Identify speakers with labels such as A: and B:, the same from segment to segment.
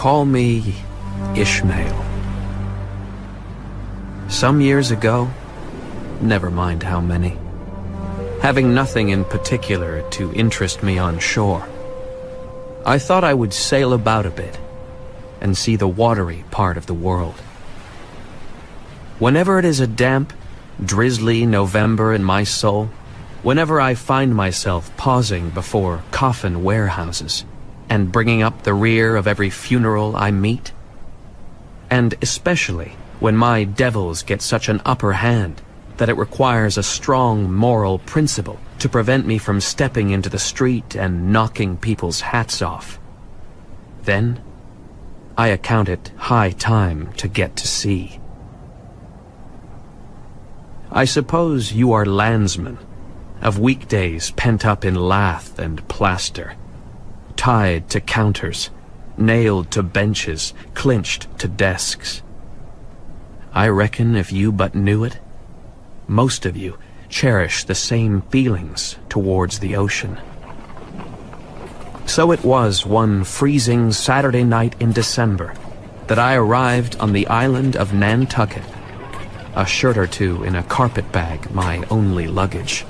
A: Call me Ishmael. Some years ago, never mind how many, having nothing in particular to interest me on shore, I thought I would sail about a bit and see the watery part of the world. Whenever it is a damp, drizzly November in my soul, whenever I find myself pausing before coffin warehouses and bringing up the rear of every funeral I meet, and especially when my devils get such an upper hand that it requires a strong moral principle to prevent me from stepping into the street and knocking people's hats off, then I account it high time to get to sea. I suppose you are landsmen of weekdays pent up in lath and plaster, tied to counters, nailed to benches, clinched to desks. I reckon if you but knew it, most of you cherish the same feelings towards the ocean. So it was one freezing Saturday night in December that I arrived on the island of Nantucket, a shirt or two in a carpet bag, my only luggage.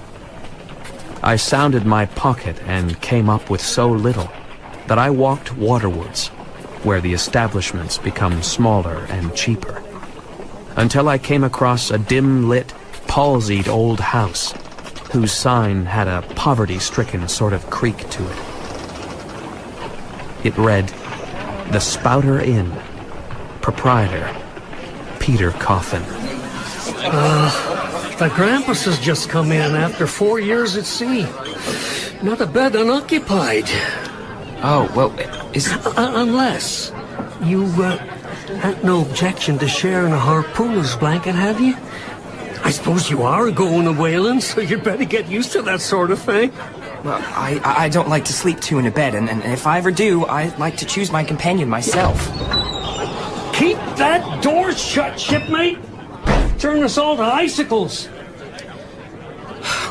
A: I sounded my pocket and came up with so little that I walked waterwards, where the establishments become smaller and cheaper, until I came across a dim-lit, palsied old house, whose sign had a poverty-stricken sort of creak to it. It read, "The Spouter Inn, Proprietor, Peter Coffin."
B: The Grampus has just come in after 4 years at sea. Not a bed unoccupied.
C: Oh, well, is...
B: Unless you had no objection to sharing a harpooner's blanket, have you? I suppose you are going a whaling, so you'd better get used to that sort of thing.
C: Well, I don't like to sleep two in a bed, and if I ever do, I like to choose my companion myself.
B: Keep that door shut, shipmate! Turn us all to icicles.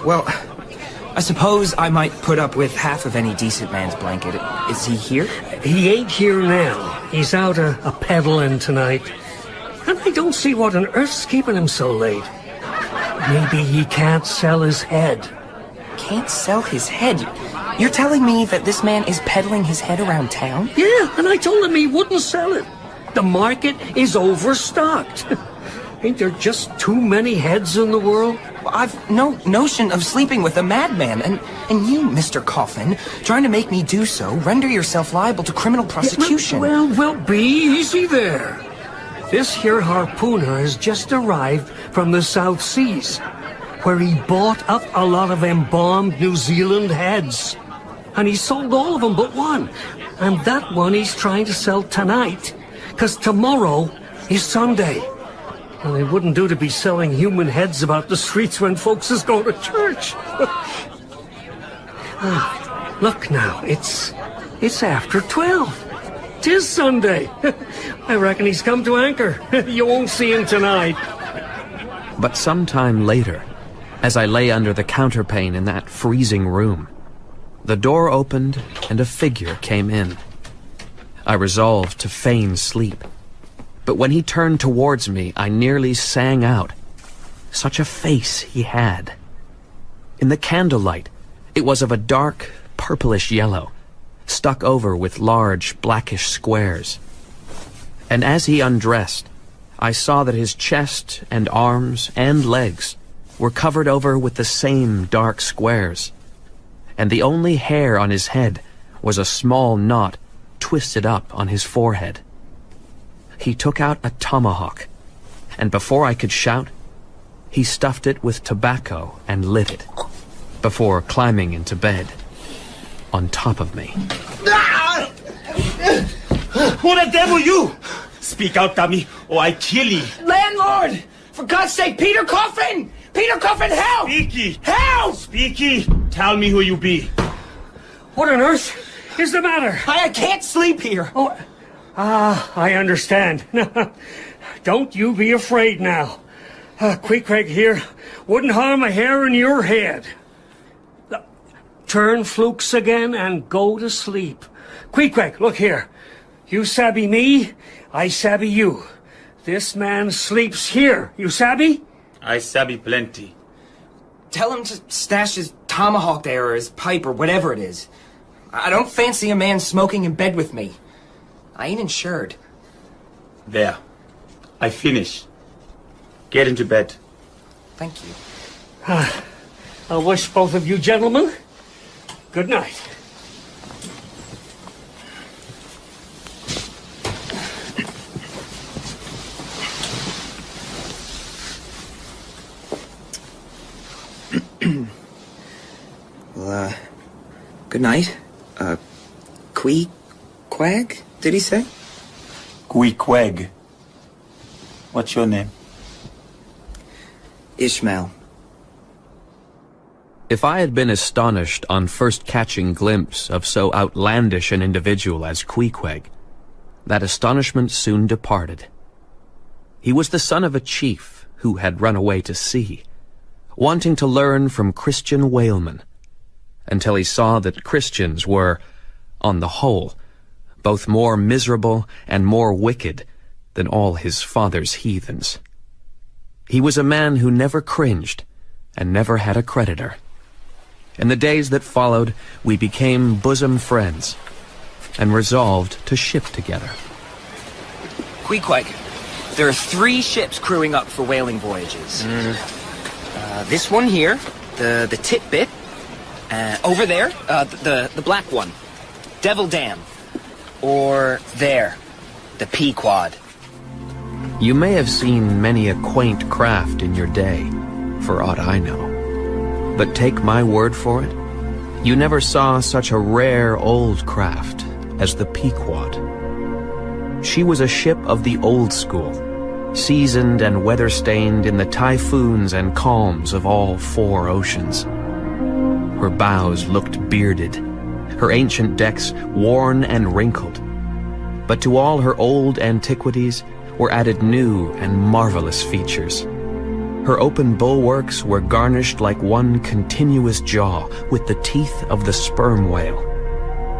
C: Well, I suppose I might put up with half of any decent man's blanket. Is he here?
B: He ain't here now. He's out a peddling tonight. And I don't see what on earth's keeping him so late. Maybe he can't sell his head.
C: Can't sell his head? You're telling me that this man is peddling his head around town?
B: Yeah, and I told him he wouldn't sell it. The market is overstocked. Ain't there just too many heads in the world?
C: Well, I've no notion of sleeping with a madman, and you, Mr. Coffin, trying to make me do so, render yourself liable to criminal prosecution.
B: Yeah, well, be easy there. This here harpooner has just arrived from the South Seas, where he bought up a lot of embalmed New Zealand heads. And he sold all of them but one. And that one he's trying to sell tonight, 'cause tomorrow is Sunday. And it wouldn't do to be selling human heads about the streets when folks is going to church. Look now, it's after 12. 'Tis Sunday. I reckon he's come to anchor. You won't see him tonight.
A: But sometime later, as I lay under the counterpane in that freezing room, the door opened and a figure came in. I resolved to feign sleep, but when he turned towards me, I nearly sang out. Such a face he had. In the candlelight, it was of a dark, purplish yellow, stuck over with large, blackish squares. And as he undressed, I saw that his chest and arms and legs were covered over with the same dark squares, and the only hair on his head was a small knot twisted up on his forehead. He took out a tomahawk, and before I could shout, he stuffed it with tobacco and lit it, before climbing into bed, on top of me.
D: Who the devil you? Speak out, dummy, or I kill ye.
C: Landlord! For God's sake, Peter Coffin! Peter Coffin, help!
D: Speaky!
C: Help!
D: Speaky! Tell me who you be.
B: What on earth is the matter?
C: I can't sleep here.
B: Oh, I understand. Don't you be afraid now. Queequeg here wouldn't harm a hair in your head. Turn flukes again and go to sleep. Queequeg, look here. You sabby me, I sabby you. This man sleeps here, you sabby?
D: I sabi plenty.
C: Tell him to stash his tomahawk there or his pipe or whatever it is. I don't fancy a man smoking in bed with me. I ain't insured.
D: There. I finish. Get into bed.
C: Thank you.
B: I wish both of you gentlemen good night.
C: Well, good night. Quag, did he say?
D: Queequeg. What's your name?
C: Ishmael.
A: If I had been astonished on first catching glimpse of so outlandish an individual as Queequeg, that astonishment soon departed. He was the son of a chief who had run away to sea, wanting to learn from Christian whalemen, until he saw that Christians were, on the whole, both more miserable and more wicked than all his father's heathens. He was a man who never cringed and never had a creditor. In the days that followed, we became bosom friends and resolved to ship together.
C: Queequeg, there are 3 ships crewing up for whaling voyages. This one here, the Titbit. Over there, the black one, Devil Dam. Or there, the Pequod.
A: You may have seen many a quaint craft in your day, for aught I know. But take my word for it, you never saw such a rare old craft as the Pequod. She was a ship of the old school, seasoned and weather-stained in the typhoons and calms of all 4 oceans. Her bows looked bearded, her ancient decks worn and wrinkled. But to all her old antiquities were added new and marvelous features. Her open bulwarks were garnished like one continuous jaw with the teeth of the sperm whale,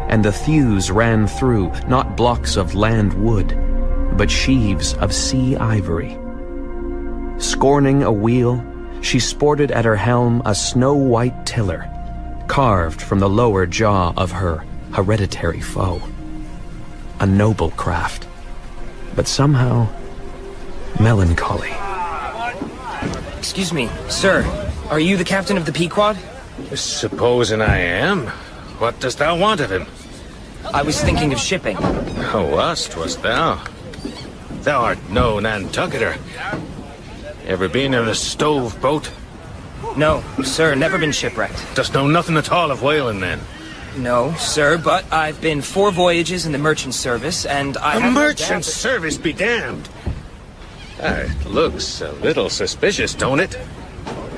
A: and the thews ran through not blocks of land wood, but sheaves of sea ivory. Scorning a wheel, she sported at her helm a snow-white tiller, carved from the lower jaw of her hereditary foe. A noble craft, but somehow melancholy.
C: Excuse me, sir. Are you the captain of the Pequod?
E: Supposing I am. What dost thou want of him?
C: I was thinking of shipping.
E: Oh, us, wast thou? Thou art no Nantucketer. Ever been in a stove boat?
C: No, sir, never been shipwrecked.
E: Dost know nothing at all of whaling, then?
C: No, sir, but I've been 4 voyages in the merchant service, and I
E: A
C: have no doubt
E: merchant
C: that-
E: service be damned! It looks a little suspicious, don't it?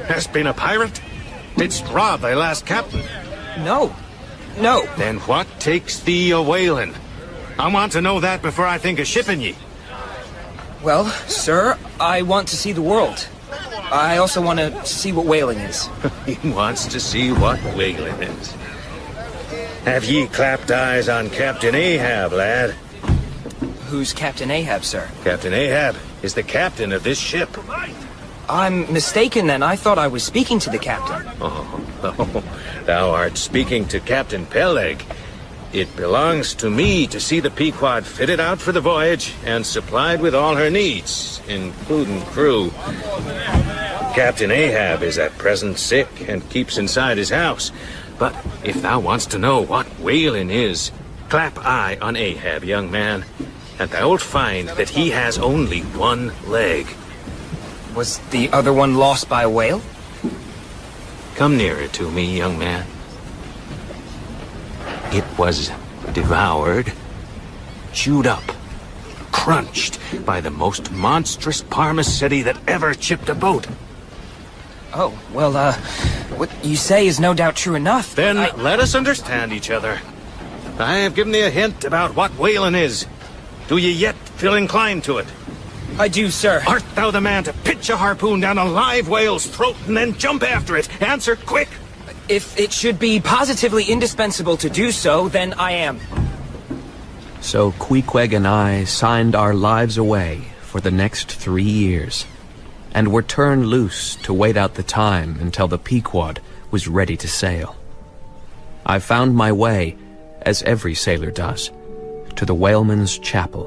E: Hast been a pirate? Didst rob thy last captain?
C: No. No.
E: Then what takes thee a whaling? I want to know that before I think of shipping ye.
C: Well, sir, I want to see the world. I also want to see what whaling is.
E: He wants to see what whaling is. Have ye clapped eyes on Captain Ahab, lad?
C: Who's Captain Ahab, sir?
E: Captain Ahab is the captain of this ship.
C: I'm mistaken, then. I thought I was speaking to the captain.
E: Oh, thou art speaking to Captain Peleg. It belongs to me to see the Pequod fitted out for the voyage and supplied with all her needs, including crew. Captain Ahab is at present sick and keeps inside his house. But if thou wants to know what whaling is, clap eye on Ahab, young man, and thou'lt find that he has only 1 leg.
C: Was the other one lost by a whale?
E: Come nearer to me, young man. It was devoured, chewed up, crunched by the most monstrous parmacetti that ever chipped a boat.
C: Oh, well, what you say is no doubt true enough.
E: Then let us understand each other. I have given thee a hint about what whaling is. Do ye yet feel inclined to it?
C: I do, sir.
E: Art thou the man to pitch a harpoon down a live whale's throat and then jump after it? Answer quick!
C: If it should be positively indispensable to do so, then I am.
A: So Queequeg and I signed our lives away for the next 3 years, and were turned loose to wait out the time until the Pequod was ready to sail. I found my way, as every sailor does, to the whaleman's chapel.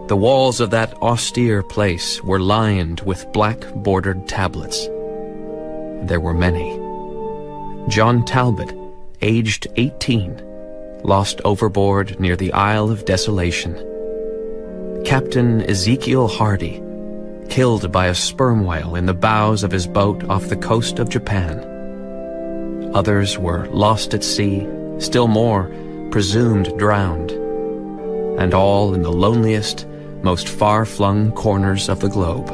A: The walls of that austere place were lined with black-bordered tablets. There were many. John Talbot, aged 18, lost overboard near the Isle of Desolation. Captain Ezekiel Hardy, killed by a sperm whale in the bows of his boat off the coast of Japan. Others were lost at sea, still more presumed drowned, and all in the loneliest, most far-flung corners of the globe.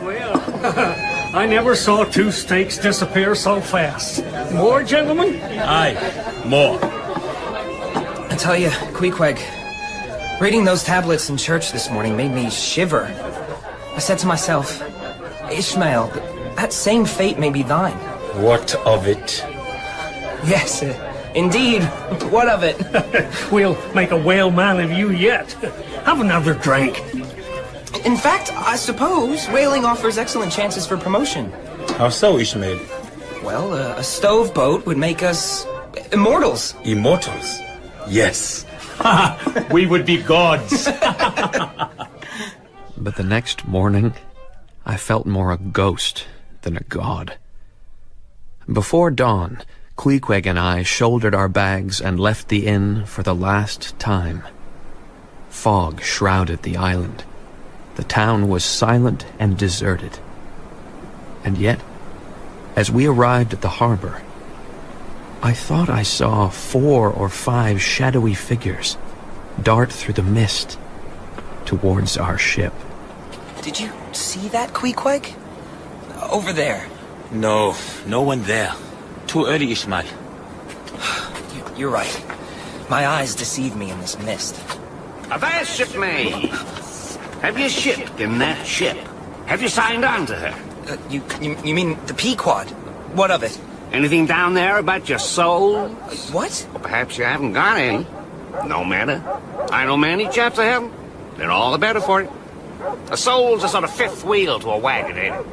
B: Well, I never saw two steaks disappear so fast. More, gentlemen?
D: Aye, more.
C: I tell you, Queequeg, reading those tablets in church this morning made me shiver. I said to myself, Ishmael, that same fate may be thine.
D: What of it?
C: Yes, indeed. What of it?
B: We'll make a whale man of you yet. Have another drink.
C: In fact, I suppose whaling offers excellent chances for promotion.
D: How so, Ishmael?
C: Well, a stove boat would make us immortals.
D: Immortals? Yes. We would be gods.
A: But the next morning, I felt more a ghost than a god. Before dawn, Queequeg and I shouldered our bags and left the inn for the last time. Fog shrouded the island. The town was silent and deserted. And yet, as we arrived at the harbor, I thought I saw 4 or 5 shadowy figures dart through the mist towards our ship.
C: Did you see that, Queequeg? Over there.
D: No, no one there. Too early, Ishmael.
C: You're right. My eyes deceive me in this mist.
F: Avast, shipmate! Have you shipped in that ship? Have you signed on to her?
C: You mean the Pequod? What of it?
F: Anything down there about your soul?
C: What?
F: Or perhaps you haven't got any. No matter. I know many chaps that haven't. They're all the better for it. A soul's a sort of fifth wheel to a wagon, ain't it?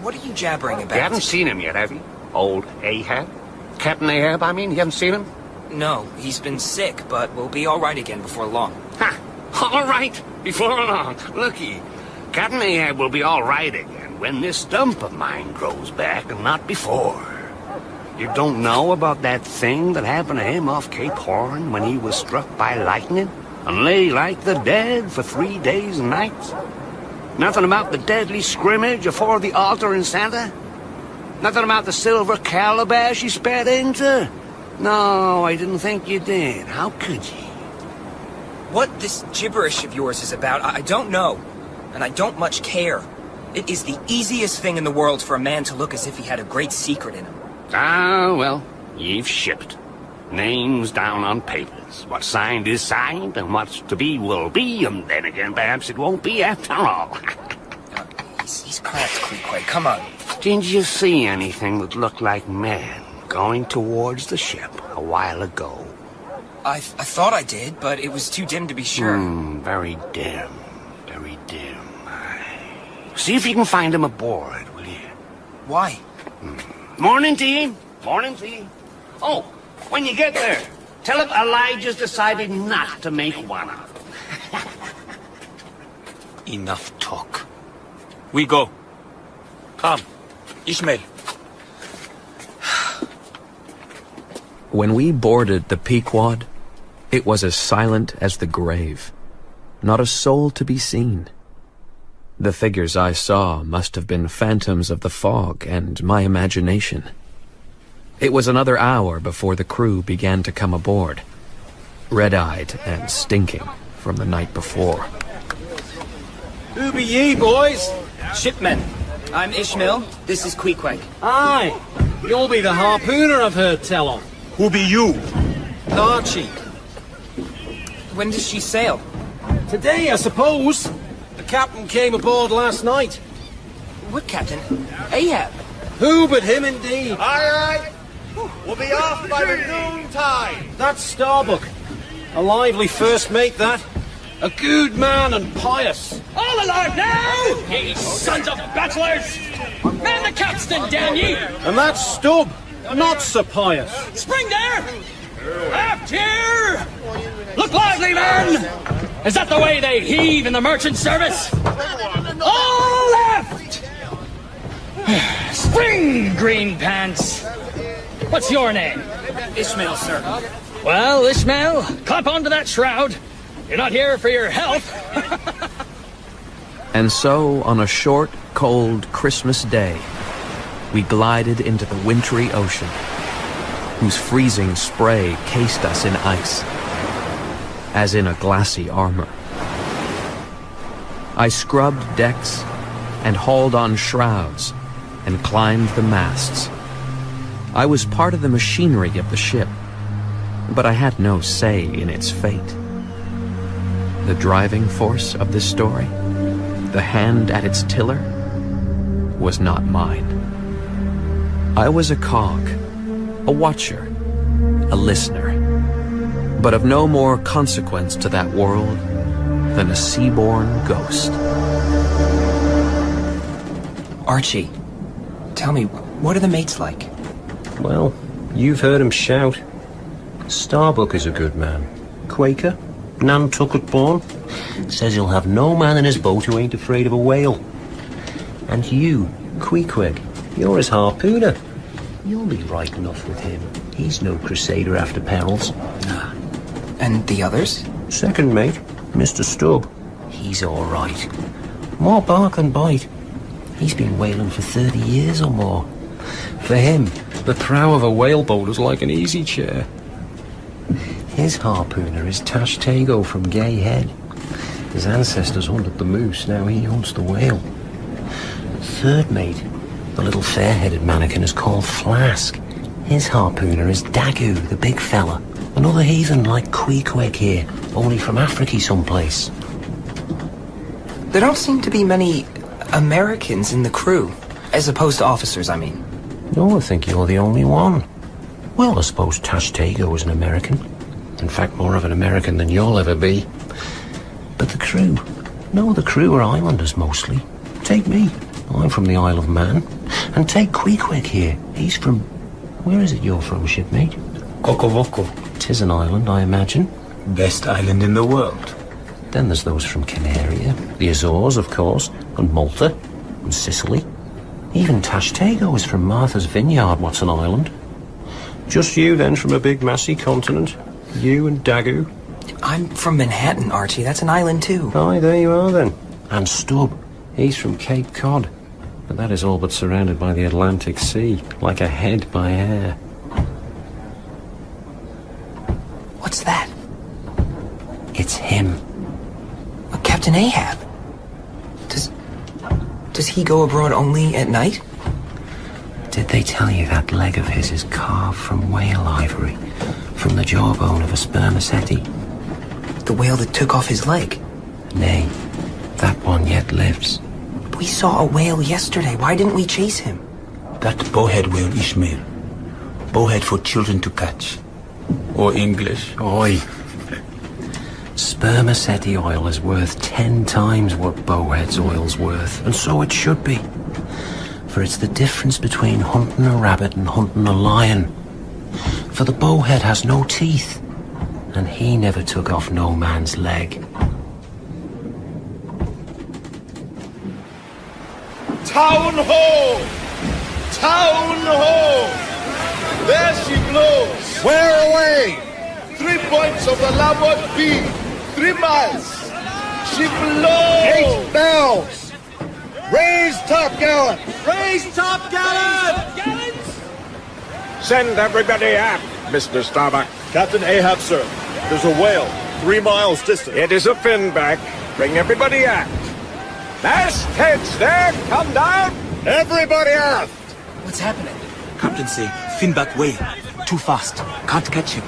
C: What are you jabbering about?
F: You haven't seen him yet, have you? Old Ahab? Captain Ahab, I mean? You haven't seen him?
C: No, he's been sick, but we'll be all right again before long.
F: Ha! All right, before long. Looky, Captain Ahab will be all right again when this stump of mine grows back and not before. You don't know about that thing that happened to him off Cape Horn when he was struck by lightning and lay like the dead for 3 days and nights? Nothing about the deadly scrimmage afore the altar in Santa? Nothing about the silver calabash he spat into? No, I didn't think you did. How could you?
C: What this gibberish of yours is about, I don't know. And I don't much care. It is the easiest thing in the world for a man to look as if he had a great secret in him.
F: Ah, well, you've shipped. Names down on papers. What's signed is signed, and what's to be will be, and then again, perhaps it won't be after all.
C: He's cracked, Queequeg. Come on.
F: Didn't you see anything that looked like men going towards the ship a while ago?
C: I thought I did, but it was too dim to be sure.
F: Very dim. Very dim. See if you can find him aboard, will you?
C: Why?
F: Morning, team. Morning, team. Oh, when you get there, tell him Elijah's decided not to make one of them.
D: Enough talk. We go. Come, Ishmael.
A: When we boarded the Pequod, it was as silent as the grave. Not a soul to be seen. The figures I saw must have been phantoms of the fog and my imagination. It was another hour before the crew began to come aboard, red-eyed and stinking from the night before.
D: Who be ye, boys?
C: Shipmen. I'm Ishmael. This is Queequeg.
G: Aye, you'll be the harpooner I've heard tell on.
D: Who be you?
G: Archie.
C: When does she sail?
G: Today, I suppose. The captain came aboard last night.
C: What captain? Ahab.
G: Who but him indeed?
D: Aye, aye. We'll be off by the noontide.
G: That's Starbuck. A lively first mate, that. A good man and pious.
H: All alive now! Ye sons of bachelors! Man the capstan, damn ye!
G: And that's Stubb, not so pious.
H: Spring there! Aft here! Look lively, man! Is that the way they heave in the merchant service? All left! Spring, green pants! What's your name?
C: Ishmael, sir.
H: Well, Ishmael, clap onto that shroud. You're not here for your health.
A: And so, on a short, cold Christmas day, we glided into the wintry ocean, whose freezing spray cased us in ice, as in a glassy armor. I scrubbed decks and hauled on shrouds and climbed the masts. I was part of the machinery of the ship, but I had no say in its fate. The driving force of this story, the hand at its tiller, was not mine. I was a cog, a watcher, a listener, but of no more consequence to that world than a seaborne ghost.
C: Archie, tell me, what are the mates like?
G: Well, you've heard him shout. Starbuck is a good man. Quaker, Nantucket born. Says he'll have no man in his boat who ain't afraid of a whale. And you, Queequeg, you're his harpooner. You'll be right enough with him. He's no crusader after perils.
C: And the others?
G: Second mate, Mr. Stubb. He's all right. More bark than bite. He's been whaling for 30 years or more. For him, the prow of a whaleboat is like an easy chair. His harpooner is Tash Tago from Gay Head. His ancestors hunted the moose, now he hunts the whale. Third mate, the little fair-headed mannequin, is called Flask. His harpooner is Dagu, the big fella. Another heathen like Queequeg here, only from Africa someplace.
C: There don't seem to be many Americans in the crew, as opposed to officers, I mean.
G: No, I think you're the only one. Well, I suppose Tash Tago is an American. In fact, more of an American than you'll ever be. But the crew? No, the crew are islanders mostly. Take me. I'm from the Isle of Man. And take Queequeg here. He's from... Where is it you're from, shipmate?
I: Kokovoko.
G: 'Tis an island, I imagine.
I: Best island in the world.
G: Then there's those from Canaria, the Azores, of course, and Malta, and Sicily. Even Tash Tago is from Martha's Vineyard, what's an island. Just you, then, from a big, massy continent. You and Dagu.
C: I'm from Manhattan, Archie. That's an island, too.
G: Aye, there you are, then. And Stubb. He's from Cape Cod. But that is all but surrounded by the Atlantic Sea, like a head by air.
C: What's that?
G: It's him.
C: Captain Ahab. Does he go abroad only at night?
G: Did they tell you that leg of his is carved from whale ivory, from the jawbone of a spermaceti?
C: The whale that took off his leg?
G: Nay, that one yet lives.
C: We saw a whale yesterday. Why didn't we chase him?
I: That bowhead whale, Ishmael. Bowhead for children to catch. Or English.
G: Oi. Spermaceti oil is worth 10 times what bowhead's oil's worth, and so it should be. For it's the difference between hunting a rabbit and hunting a lion. For the bowhead has no teeth, and he never took off no man's leg.
D: Town Hall! Town Hall! There she blows! Where away? 3 points of the larboard beam. 3 miles. She blows! 8 bells! Raise topgallant! Raise topgallant!
E: Send everybody aft, Mr. Starbuck.
D: Captain Ahab, sir. There's a whale 3 miles distant.
E: It is a finback. Bring everybody aft. Mastheads there, come down!
D: Everybody aft!
C: What's happening?
I: Captain say, finback whale. Too fast. Can't catch him.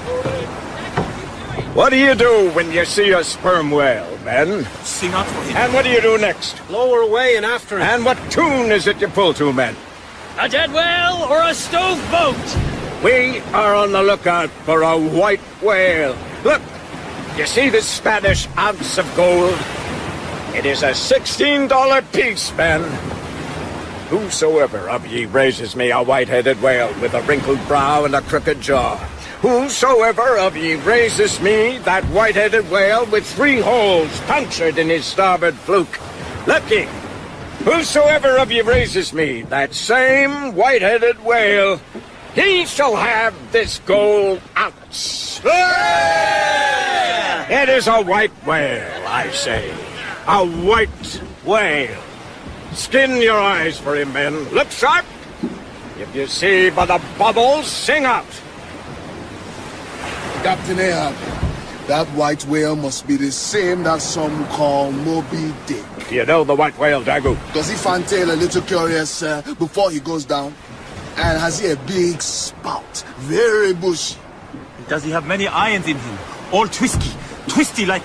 E: What do you do when you see a sperm whale, men?
I: Sing out for him.
E: And what do you do next?
G: Lower away and after him.
E: And what tune is it you pull to, men?
H: A dead whale or a stove boat?
E: We are on the lookout for a white whale. Look, you see this Spanish ounce of gold? It is a $16 piece, men. Whosoever of ye raises me a white-headed whale with a wrinkled brow and a crooked jaw, whosoever of ye raises me that white-headed whale with 3 holes punctured in his starboard fluke, lucky. Whosoever of ye raises me that same white-headed whale, he shall have this gold ounce. It is a white whale, I say. A white whale. Skin your eyes for him, men. Look sharp. If you see but the bubbles, sing out.
J: Captain Ahab, that white whale must be the same that some call Moby Dick.
E: Do you know the white whale, Dagu?
J: Does he fantail a little curious before he goes down? And has he a big spout? Very bushy.
D: Does he have many irons in him? All twisty like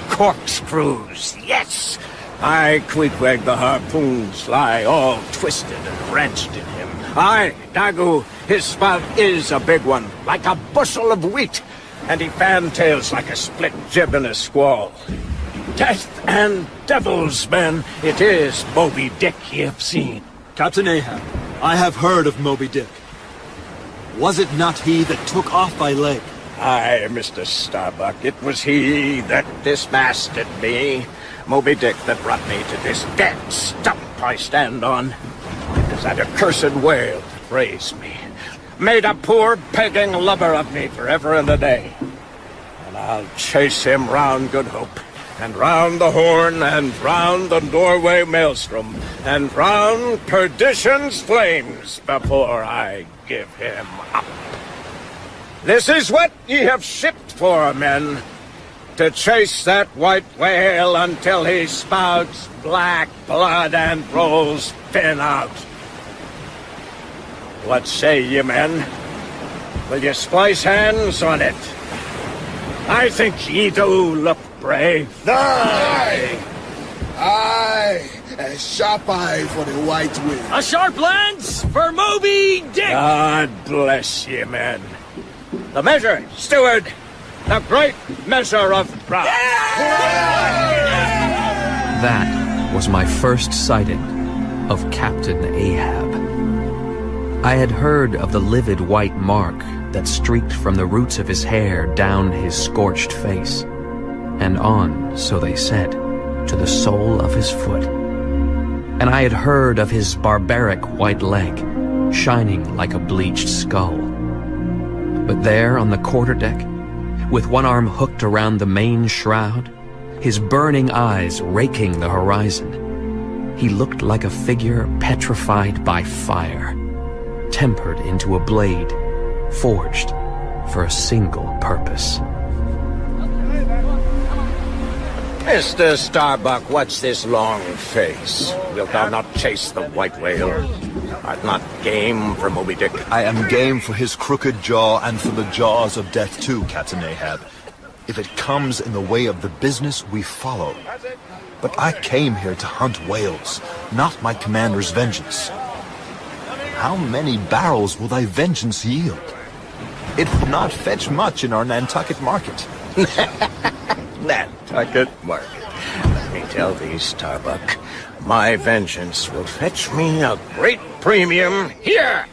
E: corkscrews, yes. Aye, Queequeg, the harpoons lie all twisted and wrenched in him. Aye, Dagu, his spout is a big one, like a bushel of wheat, and he fantails like a split jib in a squall. Death and devils, men, it is Moby Dick ye have seen.
K: Captain Ahab, I have heard of Moby Dick. Was it not he that took off thy leg?
E: Aye, Mr. Starbuck, it was he that dismasted me. Moby Dick that brought me to this dead stump I stand on. It was that accursed whale that raised me. Made a poor pegging lubber of me forever and a day. And I'll chase him round Good Hope, and round the Horn, and round the Norway Maelstrom, and round Perdition's flames before I give him up. This is what ye have shipped for, men. To chase that white whale until he spouts black blood and rolls fin out. What say ye, men? Will ye splice hands on it? I think ye do look brave.
J: Aye! Aye! A sharp eye for the white whale.
H: A sharp lance for Moby Dick!
E: God bless ye, men. The measure, steward! The great measure of pride!
A: That was my first sighting of Captain Ahab. I had heard of the livid white mark that streaked from the roots of his hair down his scorched face, and on, so they said, to the sole of his foot. And I had heard of his barbaric white leg, shining like a bleached skull. But there on the quarterdeck, with one arm hooked around the main shroud, his burning eyes raking the horizon, he looked like a figure petrified by fire, tempered into a blade, forged for a single purpose.
E: Mr. Starbuck, what's this long face? Wilt thou not chase the white whale? Art not game for Moby Dick?
L: I am game for his crooked jaw and for the jaws of death too, Captain Ahab. If it comes in the way of the business, we follow. But I came here to hunt whales, not my commander's vengeance. How many barrels will thy vengeance yield? It would not fetch much in our Nantucket market.
E: Nantucket market. Let me tell thee, Starbuck, my vengeance will fetch me a great premium here.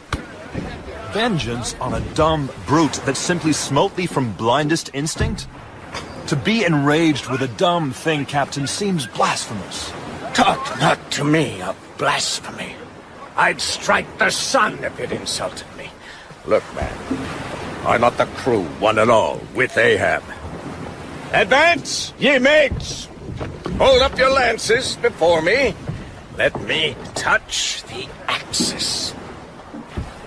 L: Vengeance on a dumb brute that simply smote thee from blindest instinct? To be enraged with a dumb thing, Captain, seems blasphemous.
E: Talk not to me of blasphemy. I'd strike the sun if it insulted me. Look, man, are not the crew one and all with Ahab? Advance, ye mates! Hold up your lances before me. Let me touch the axis.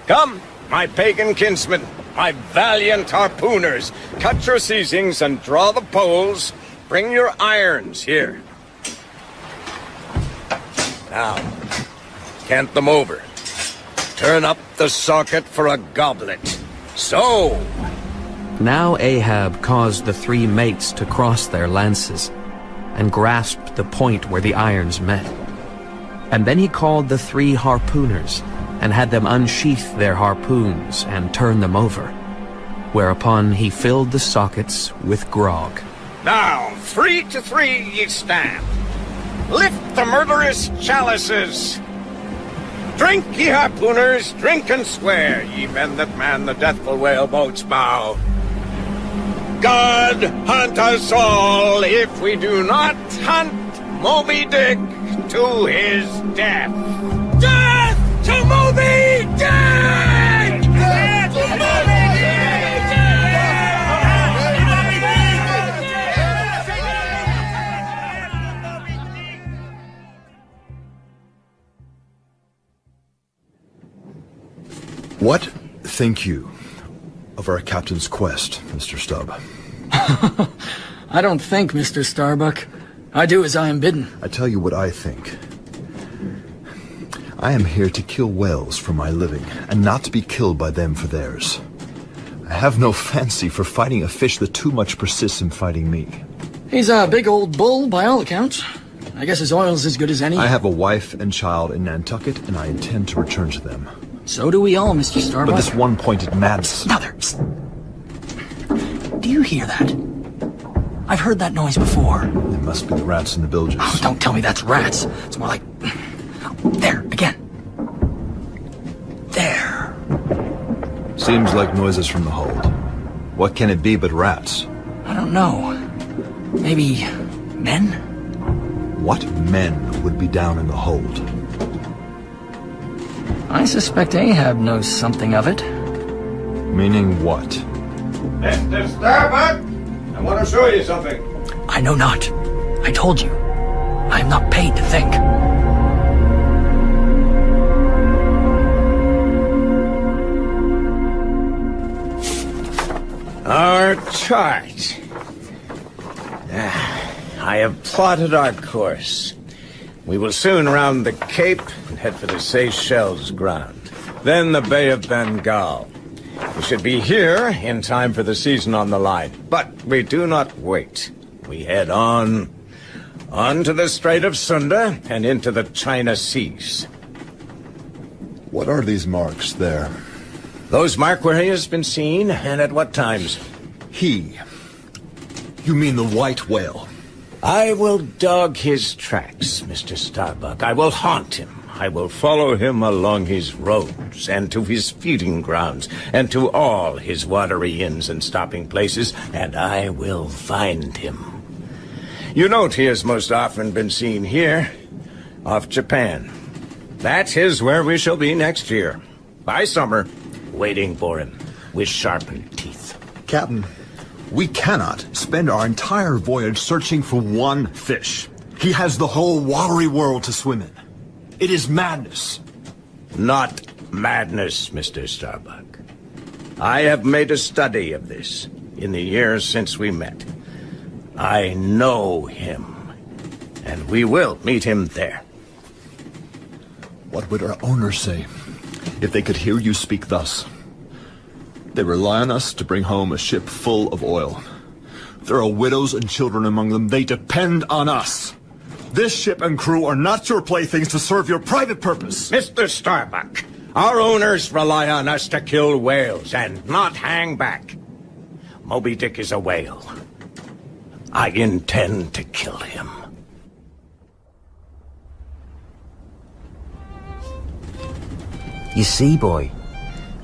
E: Come, my pagan kinsmen, my valiant harpooners, cut your seizings and draw the poles. Bring your irons here. Now, cant them over. Turn up the socket for a goblet. So!
A: Now Ahab caused the 3 mates to cross their lances, and grasped the point where the irons met. And then he called the 3 harpooners, and had them unsheath their harpoons and turn them over, whereupon he filled the sockets with grog.
E: Now, 3 to 3 ye stand. Lift the murderous chalices. Drink, ye harpooners, drink and swear, ye men that man the deathful whaleboat's bow. God hunt us all if we do not hunt Moby Dick to his death. Death to Moby Dick! Death to Moby
L: What think you of our captain's quest, Mr. Stubb?
H: I don't think, Mr. Starbuck. I do as I am bidden.
L: I tell you what I think. I am here to kill whales for my living, and not to be killed by them for theirs. I have no fancy for fighting a fish that too much persists in fighting me.
H: He's a big old bull, by all accounts. I guess his oil's as good as any.
L: I have a wife and child in Nantucket, and I intend to return to them.
H: So do we all, Mr. Starbuck.
L: But this one-pointed madness...
H: Mother! Do you hear that? I've heard that noise before.
L: It must be the rats in the bilges.
H: Oh, don't tell me that's rats. It's more like... There, again. There.
L: Seems like noises from the hold. What can it be but rats?
H: I don't know. Maybe... men?
L: What men would be down in the hold?
H: I suspect Ahab knows something of it.
L: Meaning what?
E: Mr. Starbuck, I want to show you something.
H: I know not. I told you. I am not paid to think.
E: Our chart. I have plotted our course. We will soon round the Cape and head for the Seychelles ground. Then the Bay of Bengal. We should be here in time for the season on the line. But we do not wait. We head on to the Strait of Sunda and into the China Seas.
L: What are these marks there?
E: Those mark where he has been seen and at what times.
L: He? You mean the white whale?
E: I will dog his tracks, Mr. Starbuck. I will haunt him. I will follow him along his roads, and to his feeding grounds, and to all his watery inns and stopping places, and I will find him. You note he has most often been seen here, off Japan. That is where we shall be next year, by summer, waiting for him, with sharpened teeth.
L: Captain, we cannot spend our entire voyage searching for one fish. He has the whole watery world to swim in. It is madness.
E: Not madness, Mr. Starbuck. I have made a study of this in the years since we met. I know him, and we will meet him there.
L: What would our owners say if they could hear you speak thus? They rely on us to bring home a ship full of oil. There are widows and children among them. They depend on us. This ship and crew are not your playthings to serve your private purpose.
E: Mr. Starbuck, our owners rely on us to kill whales and not hang back. Moby Dick is a whale. I intend to kill him.
G: You see, boy,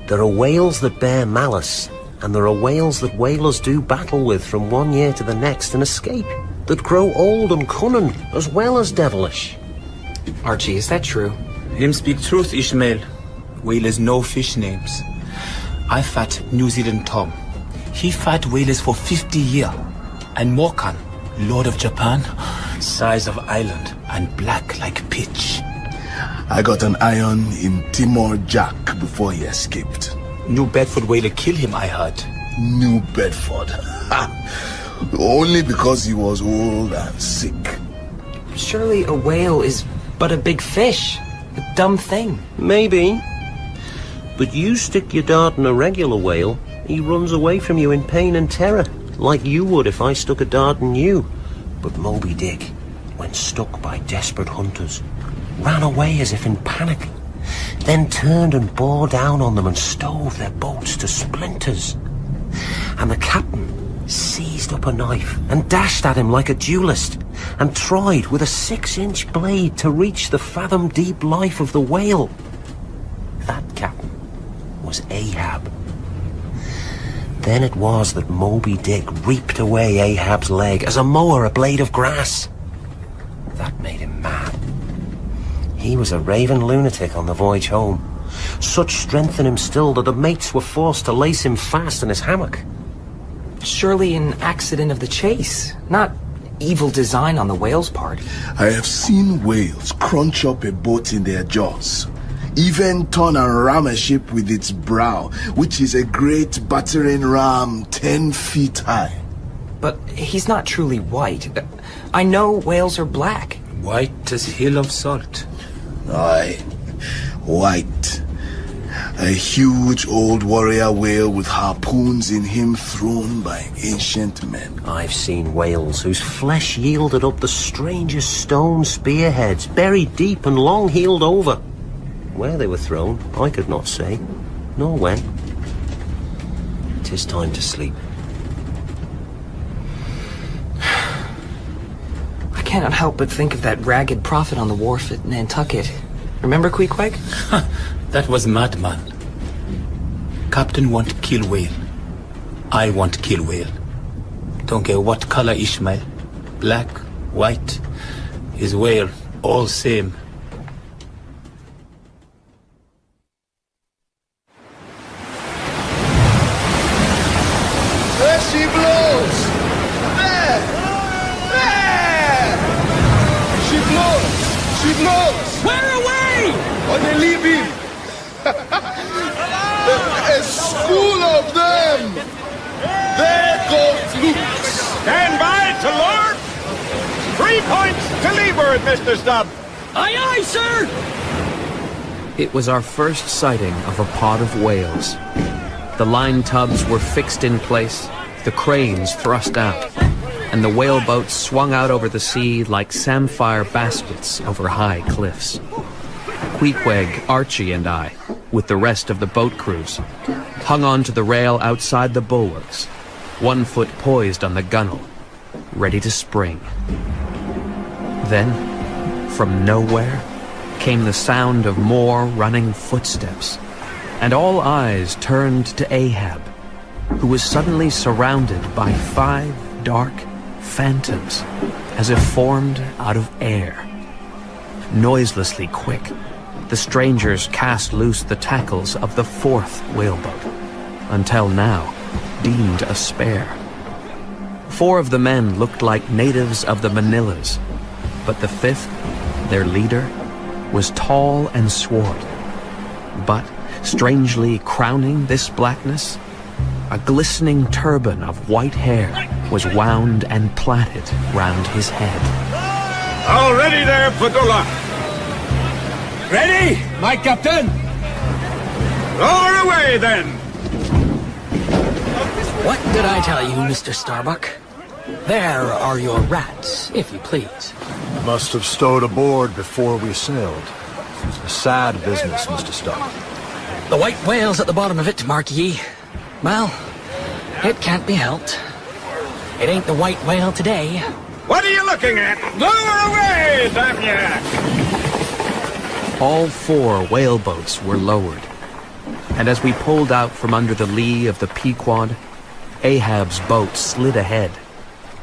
G: there are whales that bear malice, and there are whales that whalers do battle with from one year to the next and escape, that grow old and cunning as well as devilish.
C: Archie, is that true?
I: Him speak truth, Ishmael. Whalers no fish names. I fought New Zealand Tom. He fought whalers for 50 years. And Mokan, Lord of Japan, size of island and black like pitch.
J: I got an iron in Timor Jack before he escaped.
I: New Bedford whaler kill him, I heard.
J: New Bedford. Only because he was old and sick.
C: Surely a whale is but a big fish. A dumb thing.
G: Maybe. But you stick your dart in a regular whale, he runs away from you in pain and terror, like you would if I stuck a dart in you. But Moby Dick, when stuck by desperate hunters, ran away as if in panic. then turned and bore down on them and stove their boats to splinters. And the captain seized up a knife and dashed at him like a duelist, and tried with a 6-inch blade to reach the fathom-deep life of the whale. That captain was Ahab. Then it was that Moby Dick reaped away Ahab's leg as a mower a blade of grass. That made him mad. He was a raving lunatic on the voyage home. Such strength in him still that the mates were forced to lace him fast in his hammock.
C: Surely an accident of the chase, not evil design on the whale's part.
J: I have seen whales crunch up a boat in their jaws, even turn and ram a ship with its brow, which is a great battering ram 10 feet high.
C: But he's not truly white. I know whales are black.
I: White as hill of salt.
J: Aye, white. A huge old warrior whale with harpoons in him thrown by ancient men.
G: I've seen whales whose flesh yielded up the strangest stone spearheads, buried deep and long heeled over. Where they were thrown, I could not say, nor when. 'Tis time to sleep.
C: I cannot help but think of that ragged prophet on the wharf at Nantucket. Remember, Queequeg?
I: That was madman. Captain want kill whale. I want kill whale. Don't care what color Ishmael. Black, white, is whale, all same.
J: There she blows! There! There! She blows! She blows!
H: Where away?
J: Or they leave him! A school of them! There go flukes!
E: Stand by to leeward! 3 points to leeward, Mr. Stubb!
H: Aye, aye, sir!
A: It was our first sighting of a pod of whales. The line tubs were fixed in place, the cranes thrust out, and the whaleboats swung out over the sea like samphire baskets over high cliffs. Queequeg, Archie, and I, with the rest of the boat crews, hung on to the rail outside the bulwarks, 1 foot poised on the gunwale, ready to spring. Then, from nowhere, came the sound of more running footsteps, and all eyes turned to Ahab, who was suddenly surrounded by 5 dark phantoms, as if formed out of air. Noiselessly quick, the strangers cast loose the tackles of the 4th whaleboat, until now deemed a spare. 4 of the men looked like natives of the Manillas, but the 5th, their leader, was tall and swart. But, strangely crowning this blackness, a glistening turban of white hair was wound and plaited round his head.
E: All ready there, Padula!
H: Ready, my captain?
E: Lower away, then!
H: What did I tell you, Mr. Starbuck? There are your rats, if you please.
L: Must have stowed aboard before we sailed. A sad business, Mr. Stubb.
H: The white whale's at the bottom of it, mark ye. Well, it can't be helped. It ain't the white whale today.
E: What are you looking at? Lower away, damn ya!
A: All 4 whaleboats were lowered, and as we pulled out from under the lee of the Pequod, Ahab's boat slid ahead,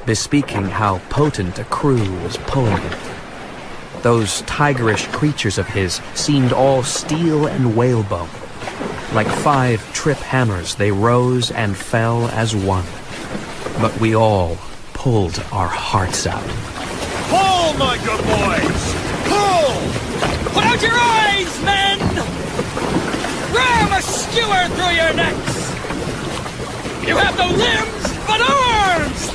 A: bespeaking how potent a crew was pulling it. Those tigerish creatures of his seemed all steel and whalebone. Like 5 trip hammers, they rose and fell as one. But we all pulled our hearts out.
D: Pull, my good boys! Pull!
H: Put out your eyes, men! Ram a skewer through your necks! You have no limbs, but arms!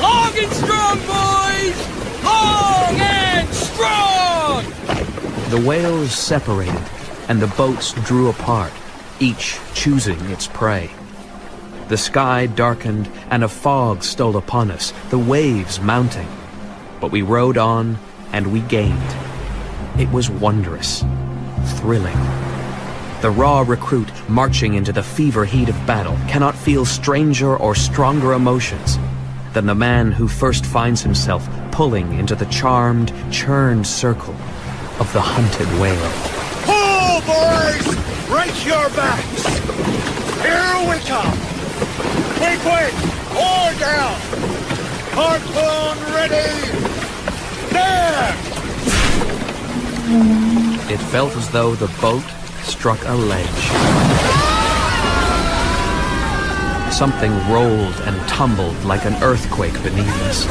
H: Long and strong, boys! Long and strong!
A: The whales separated, and the boats drew apart, each choosing its prey. The sky darkened, and a fog stole upon us, the waves mounting. But we rowed on, and we gained. It was wondrous, thrilling. The raw recruit marching into the fever heat of battle cannot feel stranger or stronger emotions than the man who first finds himself pulling into the charmed, churned circle of the hunted whale.
L: Pull, boys! Break your backs! Here we come! Quick, quick! Oar down! Harpoon ready! There!
A: It felt as though the boat struck a ledge. Something rolled and tumbled like an earthquake beneath us.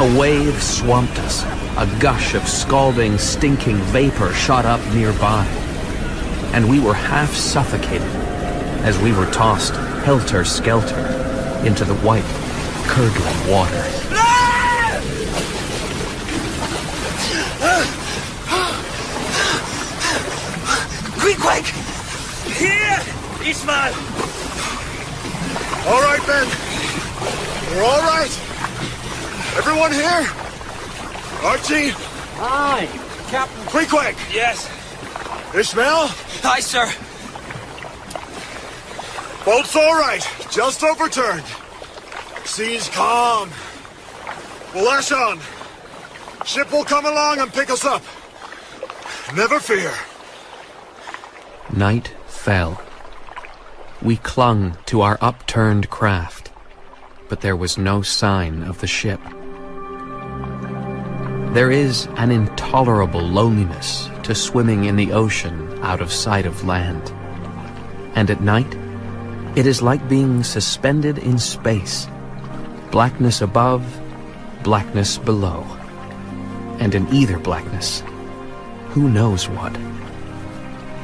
A: A wave swamped us. A gush of scalding, stinking vapor shot up nearby. And we were half suffocated as we were tossed helter-skelter into the white, curdling water.
C: Quick!
D: Here, Ismail!
L: All right, men. We're all right. Everyone here? Archie?
H: Aye, Captain.
L: Quick!
D: Yes.
L: Ishmael?
C: Aye, sir.
L: Boat's all right. Just overturned. Sea's calm. We'll lash on. Ship will come along and pick us up. Never fear.
A: Night fell. We clung to our upturned craft, but there was no sign of the ship. There is an intolerable loneliness to swimming in the ocean out of sight of land. And at night, it is like being suspended in space. Blackness above, blackness below. And in either blackness, who knows what?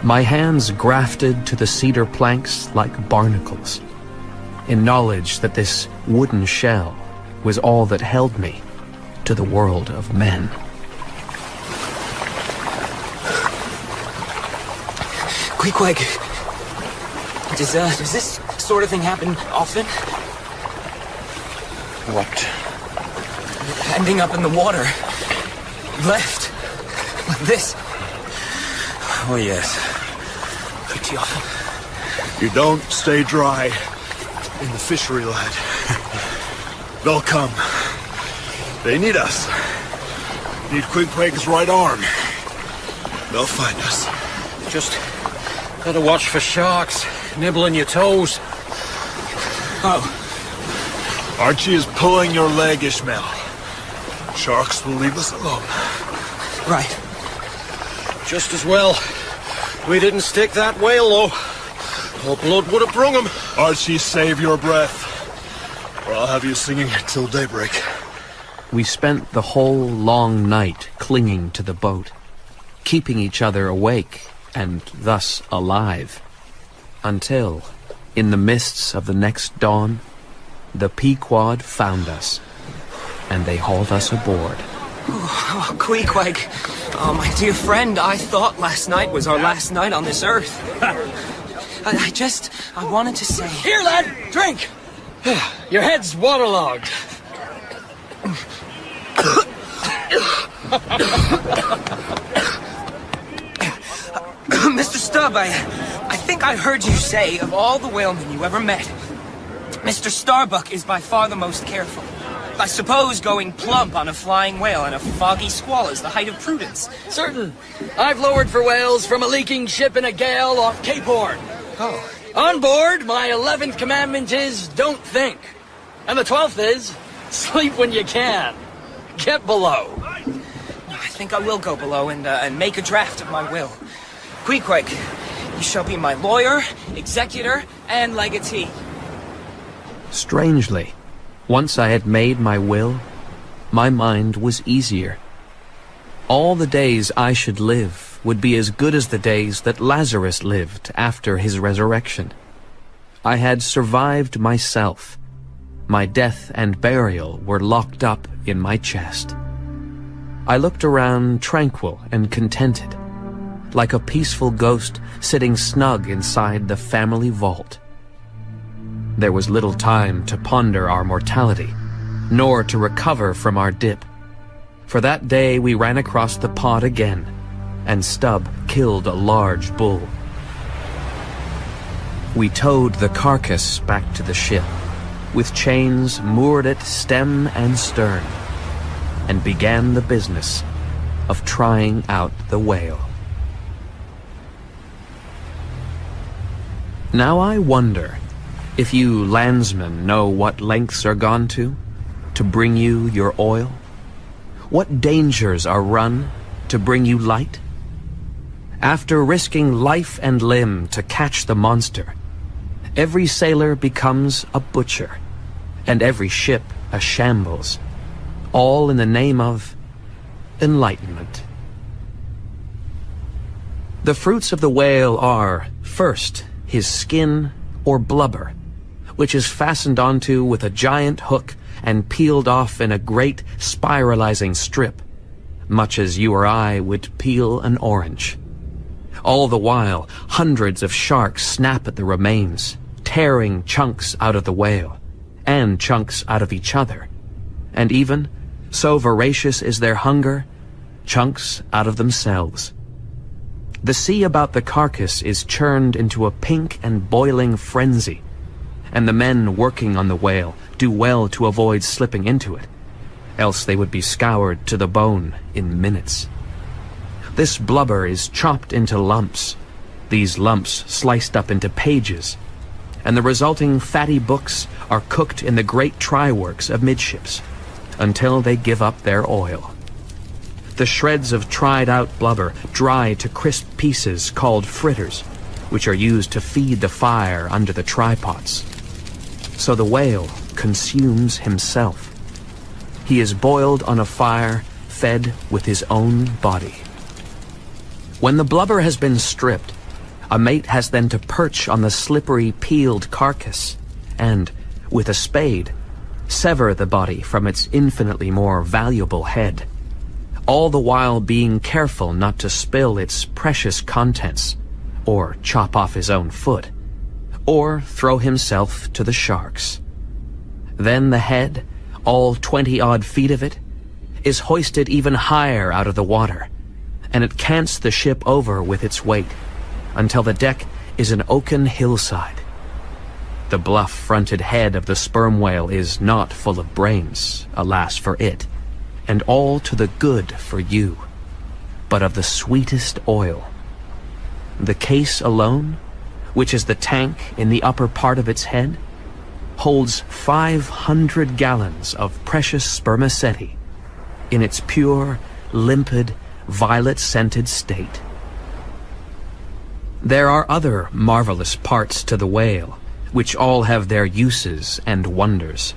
A: My hands grafted to the cedar planks like barnacles, in knowledge that this wooden shell was all that held me to the world of men.
C: Quick. Does this sort of thing happen often?
G: What?
C: Ending up in the water. Left. Like this.
G: Oh, yes.
C: Pretty often.
L: You don't stay dry in the fishery, lad. They'll come. They need us. Need Quig's right arm. They'll find us.
G: Just gotta watch for sharks nibbling your toes.
C: Oh.
L: Archie is pulling your leg, Ishmael. Sharks will leave us alone.
C: Right.
G: Just as well. We didn't stick that whale, though. Or blood would have brung him.
L: Archie, save your breath, or I'll have you singing till daybreak.
A: We spent the whole long night clinging to the boat, keeping each other awake and thus alive, until, in the mists of the next dawn, the Pequod found us, and they hauled us aboard.
C: Oh, Queequeg. Oh, my dear friend, I thought last night was our last night on this earth. I wanted to say...
H: Here, lad, drink! Your head's waterlogged.
C: Mr. Stubb, I think I heard you say, of all the whalemen you ever met, Mr. Starbuck is by far the most careful. I suppose going plump on a flying whale in a foggy squall is the height of prudence.
H: Certain. I've lowered for whales from a leaking ship in a gale off Cape Horn.
C: Oh.
H: On board, my 11th commandment is, don't think. And the 12th is, sleep when you can. Get below.
C: I think I will go below and make a draft of my will. Queequeg, you shall be my lawyer, executor, and legatee.
A: Strangely, once I had made my will, my mind was easier. All the days I should live would be as good as the days that Lazarus lived after his resurrection. I had survived myself. My death and burial were locked up in my chest. I looked around tranquil and contented, like a peaceful ghost sitting snug inside the family vault. There was little time to ponder our mortality, nor to recover from our dip. For that day we ran across the pod again, and Stubb killed a large bull. We towed the carcass back to the ship, with chains moored at stem and stern, and began the business of trying out the whale. Now I wonder if you landsmen know what lengths are gone to bring you your oil? What dangers are run to bring you light? After risking life and limb to catch the monster, every sailor becomes a butcher, and every ship a shambles, all in the name of enlightenment. The fruits of the whale are, first, his skin or blubber, which is fastened onto with a giant hook and peeled off in a great spiralizing strip, much as you or I would peel an orange. All the while, hundreds of sharks snap at the remains, tearing chunks out of the whale, and chunks out of each other, and even, so voracious is their hunger, chunks out of themselves. The sea about the carcass is churned into a pink and boiling frenzy, and the men working on the whale do well to avoid slipping into it, else they would be scoured to the bone in minutes. This blubber is chopped into lumps, these lumps sliced up into pages, and the resulting fatty books are cooked in the great try-works amidships, until they give up their oil. The shreds of tried-out blubber dry to crisp pieces called fritters, which are used to feed the fire under the try-pots. So the whale consumes himself. He is boiled on a fire, fed with his own body. When the blubber has been stripped, a mate has then to perch on the slippery, peeled carcass and, with a spade, sever the body from its infinitely more valuable head, all the while being careful not to spill its precious contents, or chop off his own foot, or throw himself to the sharks. Then the head, all 20-odd feet of it, is hoisted even higher out of the water, and it cants the ship over with its weight, until the deck is an oaken hillside. The bluff-fronted head of the sperm whale is not full of brains, alas for it, and all to the good for you, but of the sweetest oil. The case alone, which is the tank in the upper part of its head, holds 500 gallons of precious spermaceti in its pure, limpid, violet-scented state. There are other marvelous parts to the whale, which all have their uses and wonders.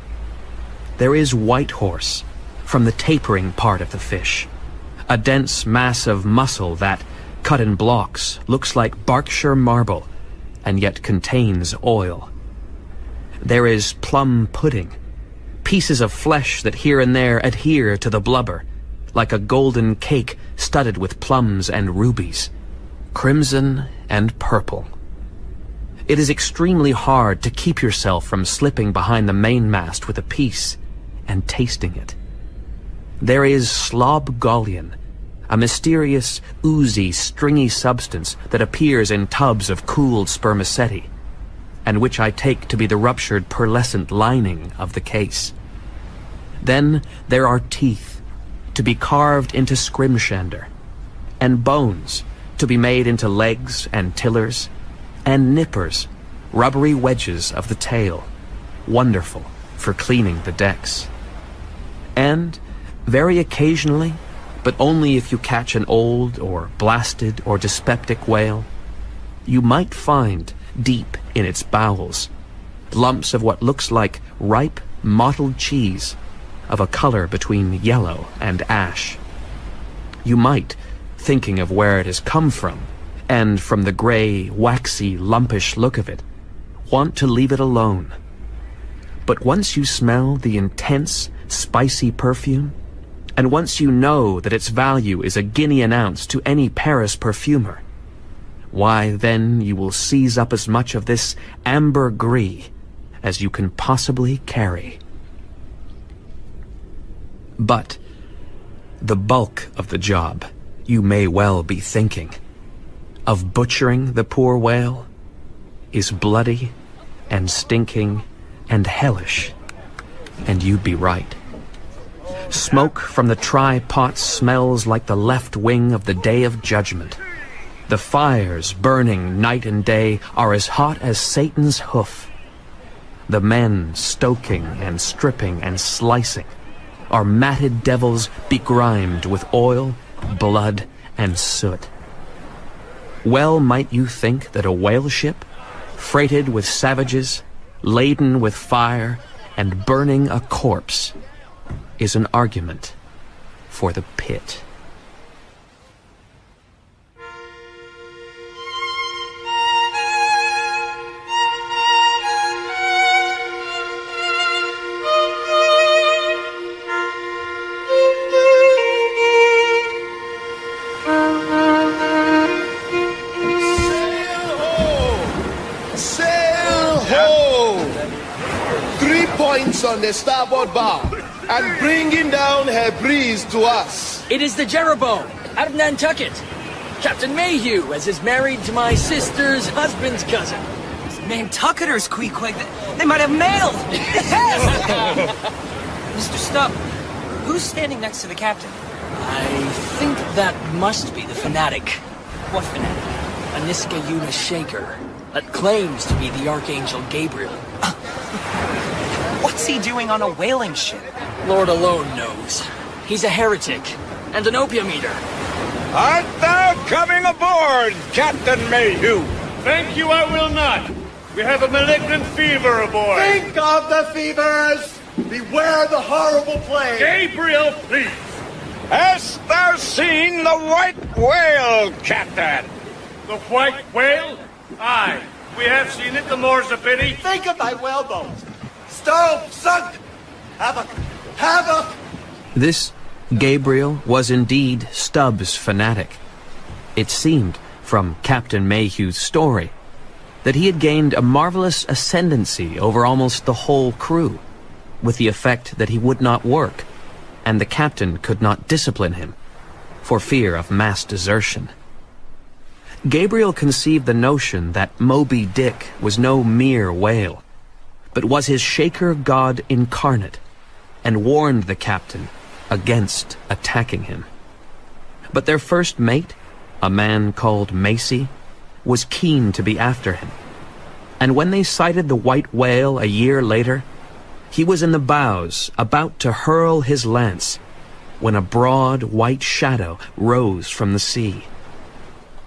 A: There is white horse, from the tapering part of the fish, a dense mass of muscle that, cut in blocks, looks like Berkshire marble, and yet contains oil. There is plum pudding, pieces of flesh that here and there adhere to the blubber, like a golden cake studded with plums and rubies, crimson and purple. It is extremely hard to keep yourself from slipping behind the mainmast with a piece and tasting it. There is slobgollion, a mysterious, oozy, stringy substance that appears in tubs of cooled spermaceti, and which I take to be the ruptured pearlescent lining of the case. Then there are teeth, to be carved into scrimshander, and bones, to be made into legs and tillers, and nippers, rubbery wedges of the tail, wonderful for cleaning the decks. And, very occasionally, but only if you catch an old or blasted or dyspeptic whale, you might find, deep in its bowels, lumps of what looks like ripe, mottled cheese, of a color between yellow and ash. You might, thinking of where it has come from, and from the gray, waxy, lumpish look of it, want to leave it alone. But once you smell the intense, spicy perfume, and once you know that its value is a guinea an ounce to any Paris perfumer, why then you will seize up as much of this ambergris as you can possibly carry. But the bulk of the job you may well be thinking, of butchering the poor whale, is bloody and stinking and hellish, and you'd be right. Smoke from the try-pot smells like the left wing of the Day of Judgment. The fires burning night and day are as hot as Satan's hoof. The men stoking and stripping and slicing are matted devils begrimed with oil, blood, and soot. Well might you think that a whale ship, freighted with savages, laden with fire, and burning a corpse, is an argument for the pit.
J: On the starboard bow and bringing down her breeze to us.
H: It is the Jeroboam, out of Nantucket. Captain Mayhew, as is married to my sister's husband's cousin.
C: Nantucketers, Queequeg. They might have mailed. Mr. Stubb, who's standing next to the captain?
H: I think that must be the fanatic.
C: What fanatic?
H: A Niskayuna Shaker that claims to be the Archangel Gabriel.
C: What's he doing on a whaling ship?
H: Lord alone knows. He's a heretic and an opium eater.
F: Art thou coming aboard, Captain Mayhew? Thank you, I will not. We have a malignant fever aboard.
J: Think of the fevers! Beware the horrible plague!
F: Gabriel, please. Hast thou seen the white whale, Captain? The white whale? Aye, we have seen it, the more's a pity.
J: Think of thy whaleboats! Stove sunk! Havoc! Havoc!
A: This Gabriel was indeed Stubb's fanatic. It seemed, from Captain Mayhew's story, that he had gained a marvelous ascendancy over almost the whole crew, with the effect that he would not work, and the captain could not discipline him, for fear of mass desertion. Gabriel conceived the notion that Moby Dick was no mere whale, but was his Shaker god incarnate, and warned the captain against attacking him. But their first mate, a man called Macy, was keen to be after him, and when they sighted the white whale a year later, he was in the bows, about to hurl his lance, when a broad white shadow rose from the sea.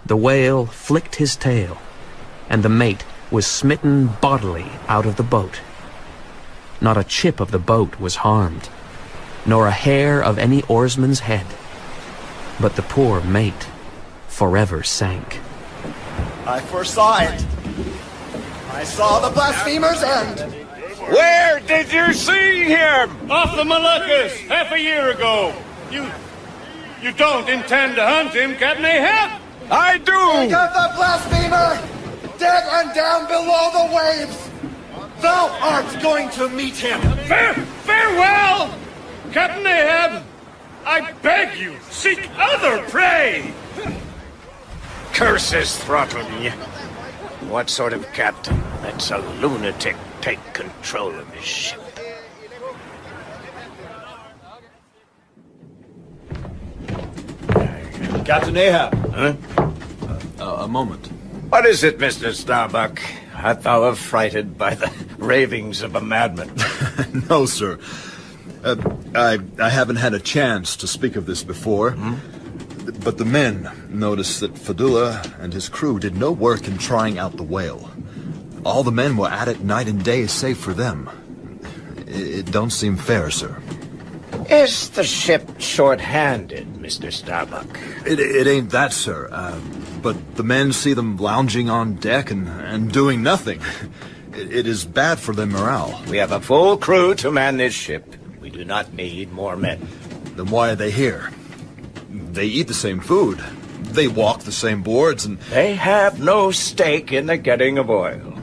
A: The whale flicked his tail, and the mate was smitten bodily out of the boat. Not a chip of the boat was harmed, nor a hair of any oarsman's head, but the poor mate forever sank.
J: I foresaw it. I saw the blasphemer's end.
F: Where did you see him? Off the Moluccas, half a year ago. You don't intend to hunt him, Captain Ahab? I do!
J: Think of the blasphemer! Dead and down below the waves! Thou art going to meet him!
F: Farewell! Captain Ahab, I beg you, seek other prey! Curses throttle me. What sort of captain lets a lunatic take control of his ship?
K: Captain Ahab.
F: Huh?
K: A moment.
F: What is it, Mr. Starbuck? Art thou affrighted by the ravings of a madman?
K: No, sir. I haven't had a chance to speak of this before. But the men noticed that Fadula and his crew did no work in trying out the whale. All the men were at it night and day save for them. It don't seem fair, sir.
F: Is the ship short-handed, Mr. Starbuck?
K: It ain't that, sir. But the men see them lounging on deck and doing nothing. It is bad for their morale.
F: We have a full crew to man this ship. We do not need more men.
K: Then why are they here? They eat the same food. They walk the same boards and...
F: They have no stake in the getting of oil.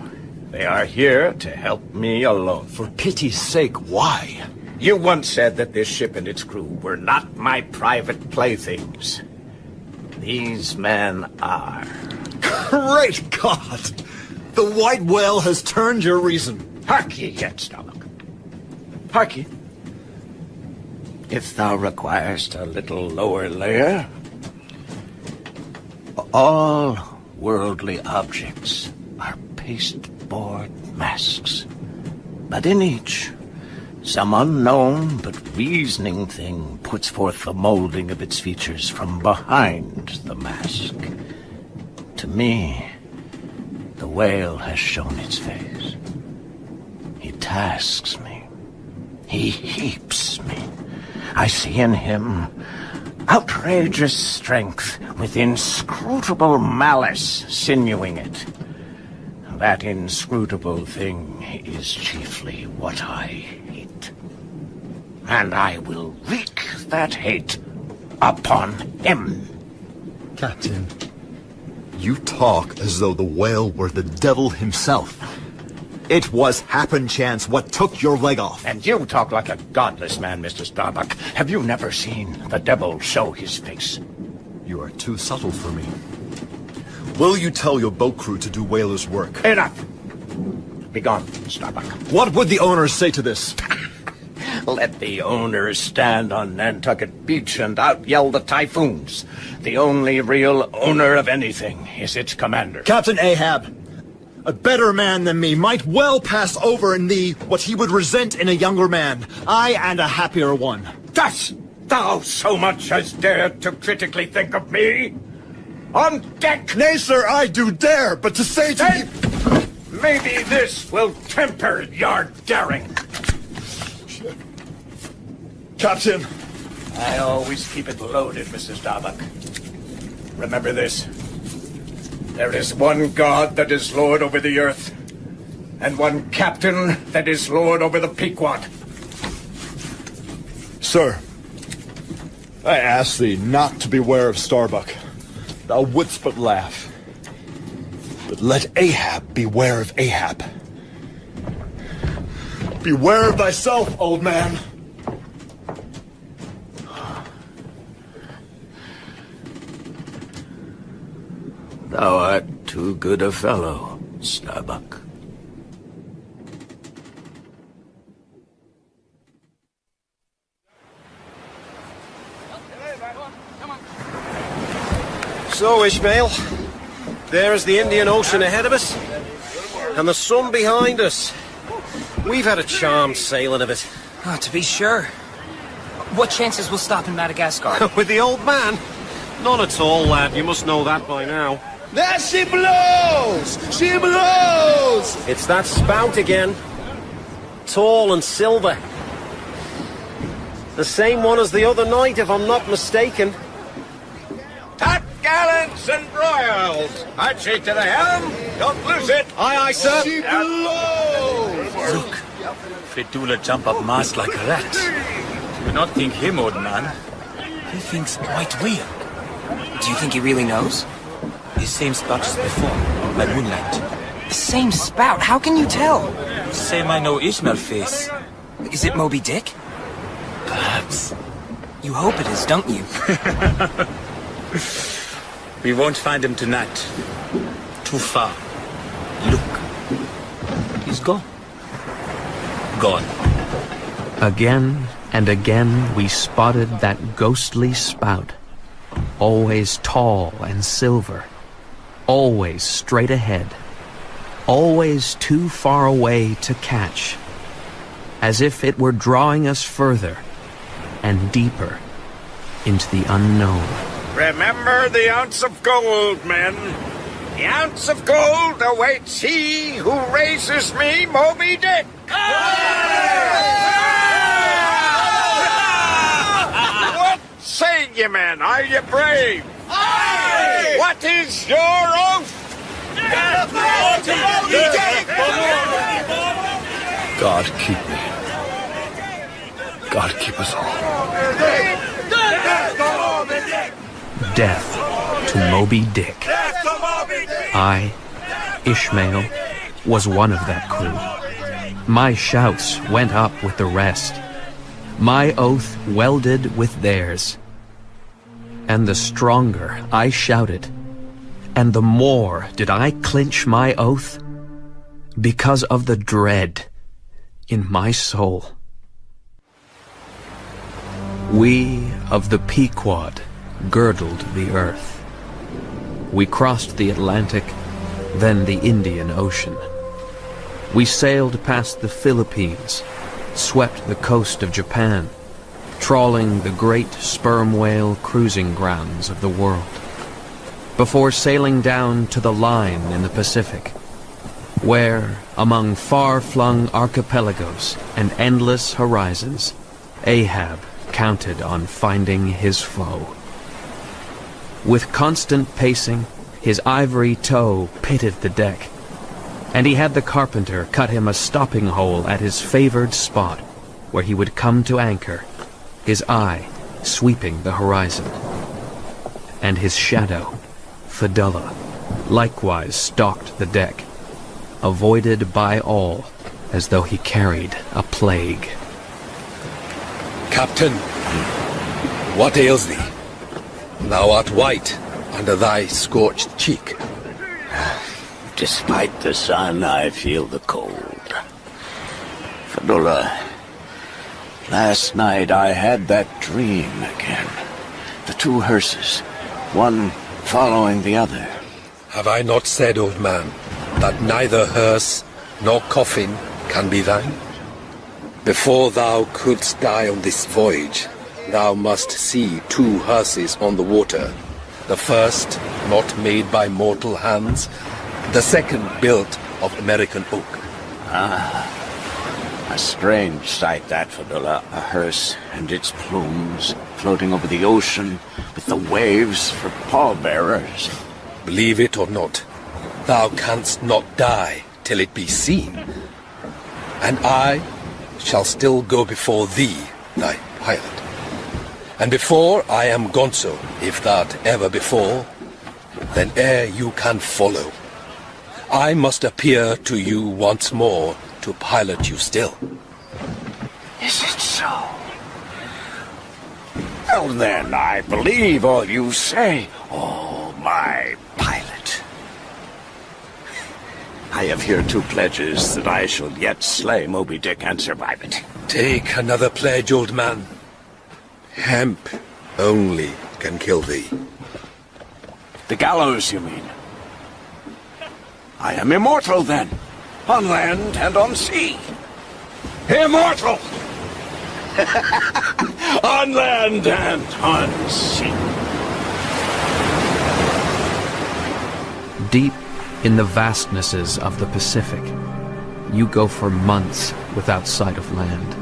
F: They are here to help me alone.
K: For pity's sake, why?
F: You once said that this ship and its crew were not my private playthings. These men are.
K: Great God! The white whale has turned your reason.
F: Hark ye yet, Starbuck. Hark ye. If thou requirest a little lower layer, all worldly objects are pasteboard masks. But in each, some unknown but reasoning thing puts forth the molding of its features from behind the mask. To me, the whale has shown its face. He tasks me. He heaps me. I see in him outrageous strength with inscrutable malice sinewing it. That inscrutable thing is chiefly what I hate. And I will wreak that hate upon him.
K: Captain, you talk as though the whale were the devil himself. It was happen chance what took your leg off.
F: And you talk like a godless man, Mr. Starbuck. Have you never seen the devil show his face?
K: You are too subtle for me. Will you tell your boat crew to do whalers' work?
F: Enough! Begone, Starbuck.
K: What would the owners say to this?
F: Let the owners stand on Nantucket Beach and out-yell the typhoons. The only real owner of anything is its commander.
K: Captain Ahab, a better man than me might well pass over in thee what he would resent in a younger man. I and a happier one.
F: Dost thou so much as dare to critically think of me? On deck!
K: Nay, sir, I do dare, but to say to
F: thee... Maybe this will temper your daring.
K: Captain!
F: I always keep it loaded, Mr. Starbuck. Remember this. There is one God that is Lord over the earth, and one captain that is Lord over the Pequod.
K: Sir, I ask thee not to beware of Starbuck. Thou wouldst but laugh. But let Ahab beware of Ahab. Beware of thyself, old man.
F: Thou art too good a fellow, Starbuck.
M: So, Ishmael, there is the Indian Ocean ahead of us, and the sun behind us. We've had a charmed sailing of it.
C: Oh, to be sure. What chances we'll stop in Madagascar?
M: With the old man? None at all, lad. You must know that by now.
J: There she blows! She blows!
M: It's that spout again. Tall and silver. The same one as the other night, if I'm not mistaken.
F: Topgallants and royals! Archie to the helm! Don't lose it!
M: Aye, aye, sir!
J: She blows!
I: Look, Fedula jump up mast like a rat. You do not think him, old man. He thinks white whale.
C: Do you think he really knows?
I: The same spout as before, by moonlight.
C: The same spout? How can you tell?
I: Same I know Ishmael face.
C: Is it Moby Dick?
I: Perhaps.
C: You hope it is, don't you?
I: We won't find him tonight. Too far. Look. He's gone. Gone.
A: Again and again we spotted that ghostly spout. Always tall and silver. Always straight ahead. Always too far away to catch. As if it were drawing us further and deeper into the unknown.
F: Remember the ounce of gold, men. The ounce of gold awaits he who raises me, Moby Dick. What say ye, men? Are ye brave? Aye! What is your oath?
K: God keep me. God keep us all.
A: Death to Moby Dick. I, Ishmael, was one of that crew. My shouts went up with the rest. My oath welded with theirs. And the stronger I shouted, and the more did I clinch my oath, because of the dread in my soul. We of the Pequod girdled the earth. We crossed the Atlantic, then the Indian Ocean. We sailed past the Philippines, swept the coast of Japan, trawling the great sperm whale cruising grounds of the world, before sailing down to the line in the Pacific, where, among far-flung archipelagos and endless horizons, Ahab counted on finding his foe. With constant pacing, his ivory toe pitted the deck, and he had the carpenter cut him a stopping hole at his favored spot, where he would come to anchor, his eye sweeping the horizon. And his shadow, Fedullah, likewise stalked the deck, avoided by all, as though he carried a plague.
N: Captain, what ails thee? Thou art white under thy scorched cheek.
F: Despite the sun, I feel the cold. Fedullah, last night I had that dream again. The two hearses, one following the other.
N: Have I not said, old man, that neither hearse nor coffin can be thine? Before thou couldst die on this voyage, thou must see two hearses on the water. The first, not made by mortal hands, the second built of American oak.
F: A strange sight that, Fedullah. A hearse and its plumes floating over the ocean with the waves for pallbearers.
N: Believe it or not, thou canst not die till it be seen. And I shall still go before thee, thy pilot. And before I am gonzo, if that ever befall, then ere you can follow, I must appear to you once more to pilot you still.
F: Is it so? Well then, I believe all you say, oh my pilot. I have here two pledges that I shall yet slay Moby Dick and survive it.
N: Take another pledge, old man. Hemp only can kill thee.
F: The gallows, you mean? I am immortal then, on land and on sea. Immortal! On land and on sea.
A: Deep in the vastnesses of the Pacific, you go for months without sight of land.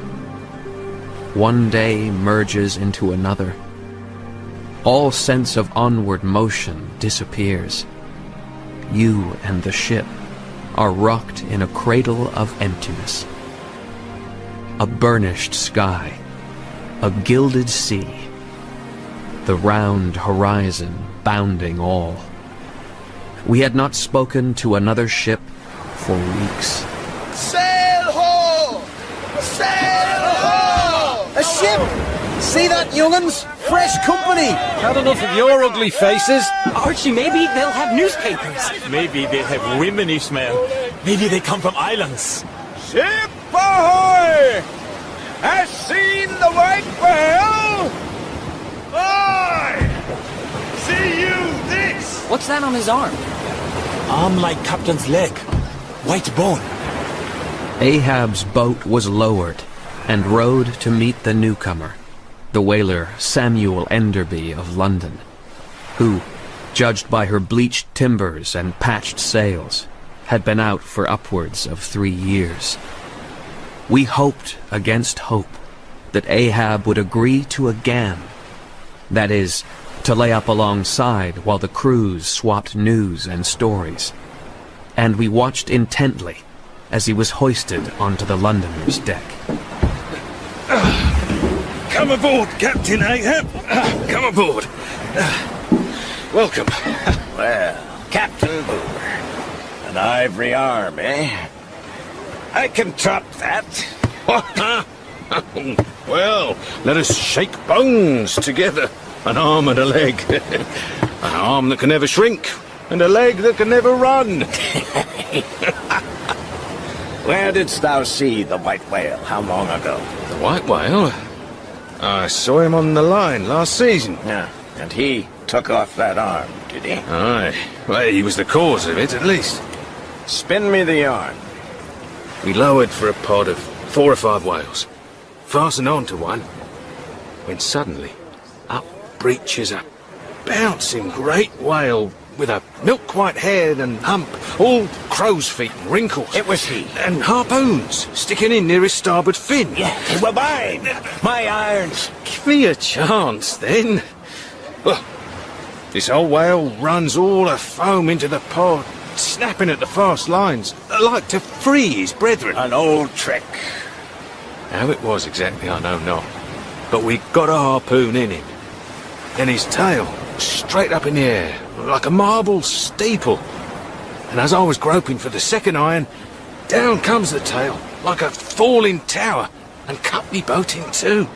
A: One day merges into another. All sense of onward motion disappears. You and the ship are rocked in a cradle of emptiness. A burnished sky, a gilded sea, the round horizon bounding all. We had not spoken to another ship for weeks.
J: Sail ho! Sail ho!
M: A ship! See that, young'uns? Fresh company! Had enough of your ugly faces.
C: Archie, maybe they'll have newspapers.
I: Maybe they have women, Ishmael. Maybe they come from islands.
O: Ship ahoy! Has seen the white whale? Aye! See you this!
C: What's that on his arm?
I: Arm like Captain's leg. White bone.
A: Ahab's boat was lowered and rowed to meet the newcomer, the whaler Samuel Enderby of London, who, judged by her bleached timbers and patched sails, had been out for upwards of 3 years. We hoped against hope that Ahab would agree to a gam, that is, to lay up alongside while the crews swapped news and stories, and we watched intently as he was hoisted onto the Londoner's deck.
D: Come aboard, Captain Ahab. Come aboard. Welcome.
F: Well, Captain Boomer. An ivory arm, eh? I can top that.
E: Well, let us shake bones together. An arm and a leg. An arm that can never shrink, and a leg that can never run.
O: Where didst thou see the white whale? How long ago?
E: The white whale? I saw him on the line last season.
O: Yeah, and he took off that arm, did he?
E: Aye. Well, he was the cause of it, at least.
O: Spin me the yarn.
E: We lowered for a pod of 4 or 5 whales, fastened on to one, when suddenly up breaches a bouncing great whale with a milk-white head and hump, all crow's feet and wrinkles.
O: It was he.
E: And harpoons sticking in near his starboard fin.
O: Yeah, they were mine. My irons.
E: Give me a chance, then. Well, this old whale runs all afoam into the pod, snapping at the fast lines, like to free his brethren.
O: An old trick.
E: How it was exactly, I know not. But we got a harpoon in him. Then his tail, straight up in the air, like a marble steeple. And as I was groping for the second iron, down comes the tail, like a falling tower, and cut me boat in two.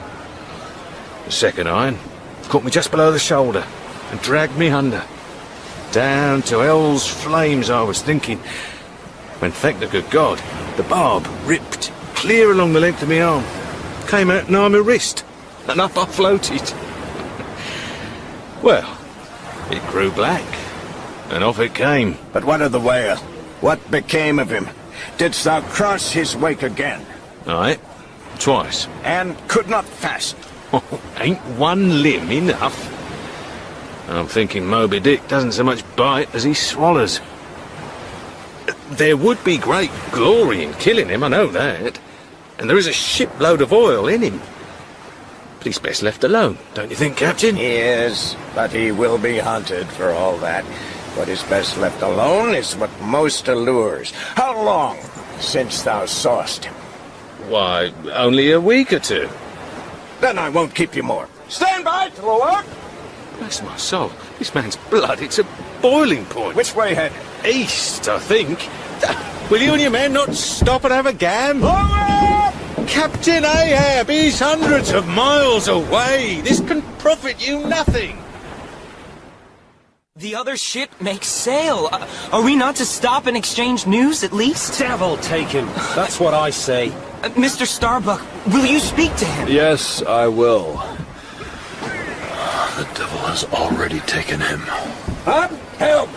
E: The second iron caught me just below the shoulder, and dragged me under. Down to hell's flames, I was thinking, when, thank the good God, the barb ripped clear along the length of my arm, came out nigh my wrist, and up I floated. Well, it grew black, and off it came.
O: But what of the whale? What became of him? Didst thou cross his wake again?
E: Aye, twice.
O: And could not fasten?
E: Ain't one limb enough? I'm thinking Moby Dick doesn't so much bite as he swallows. There would be great glory in killing him, I know that. And there is a shipload of oil in him. But he's best left alone, don't you think, Captain?
O: He is, but he will be hunted for all that. What is best left alone is what most allures. How long since thou sawest him?
E: Why, only a week or two.
O: Then I won't keep you more. Stand by to the work!
E: Bless my soul, this man's blood, it's a boiling point.
O: Which way headed?
E: East, I think. Will you and your men not stop and have a gam? Captain Ahab, he's hundreds of miles away. This can profit you nothing.
C: The other ship makes sail. Are we not to stop and exchange news, at least?
M: Devil take him. That's what I say.
C: Mr. Starbuck, will you speak to him?
L: Yes, I will. The devil has already taken him.
O: Up, help!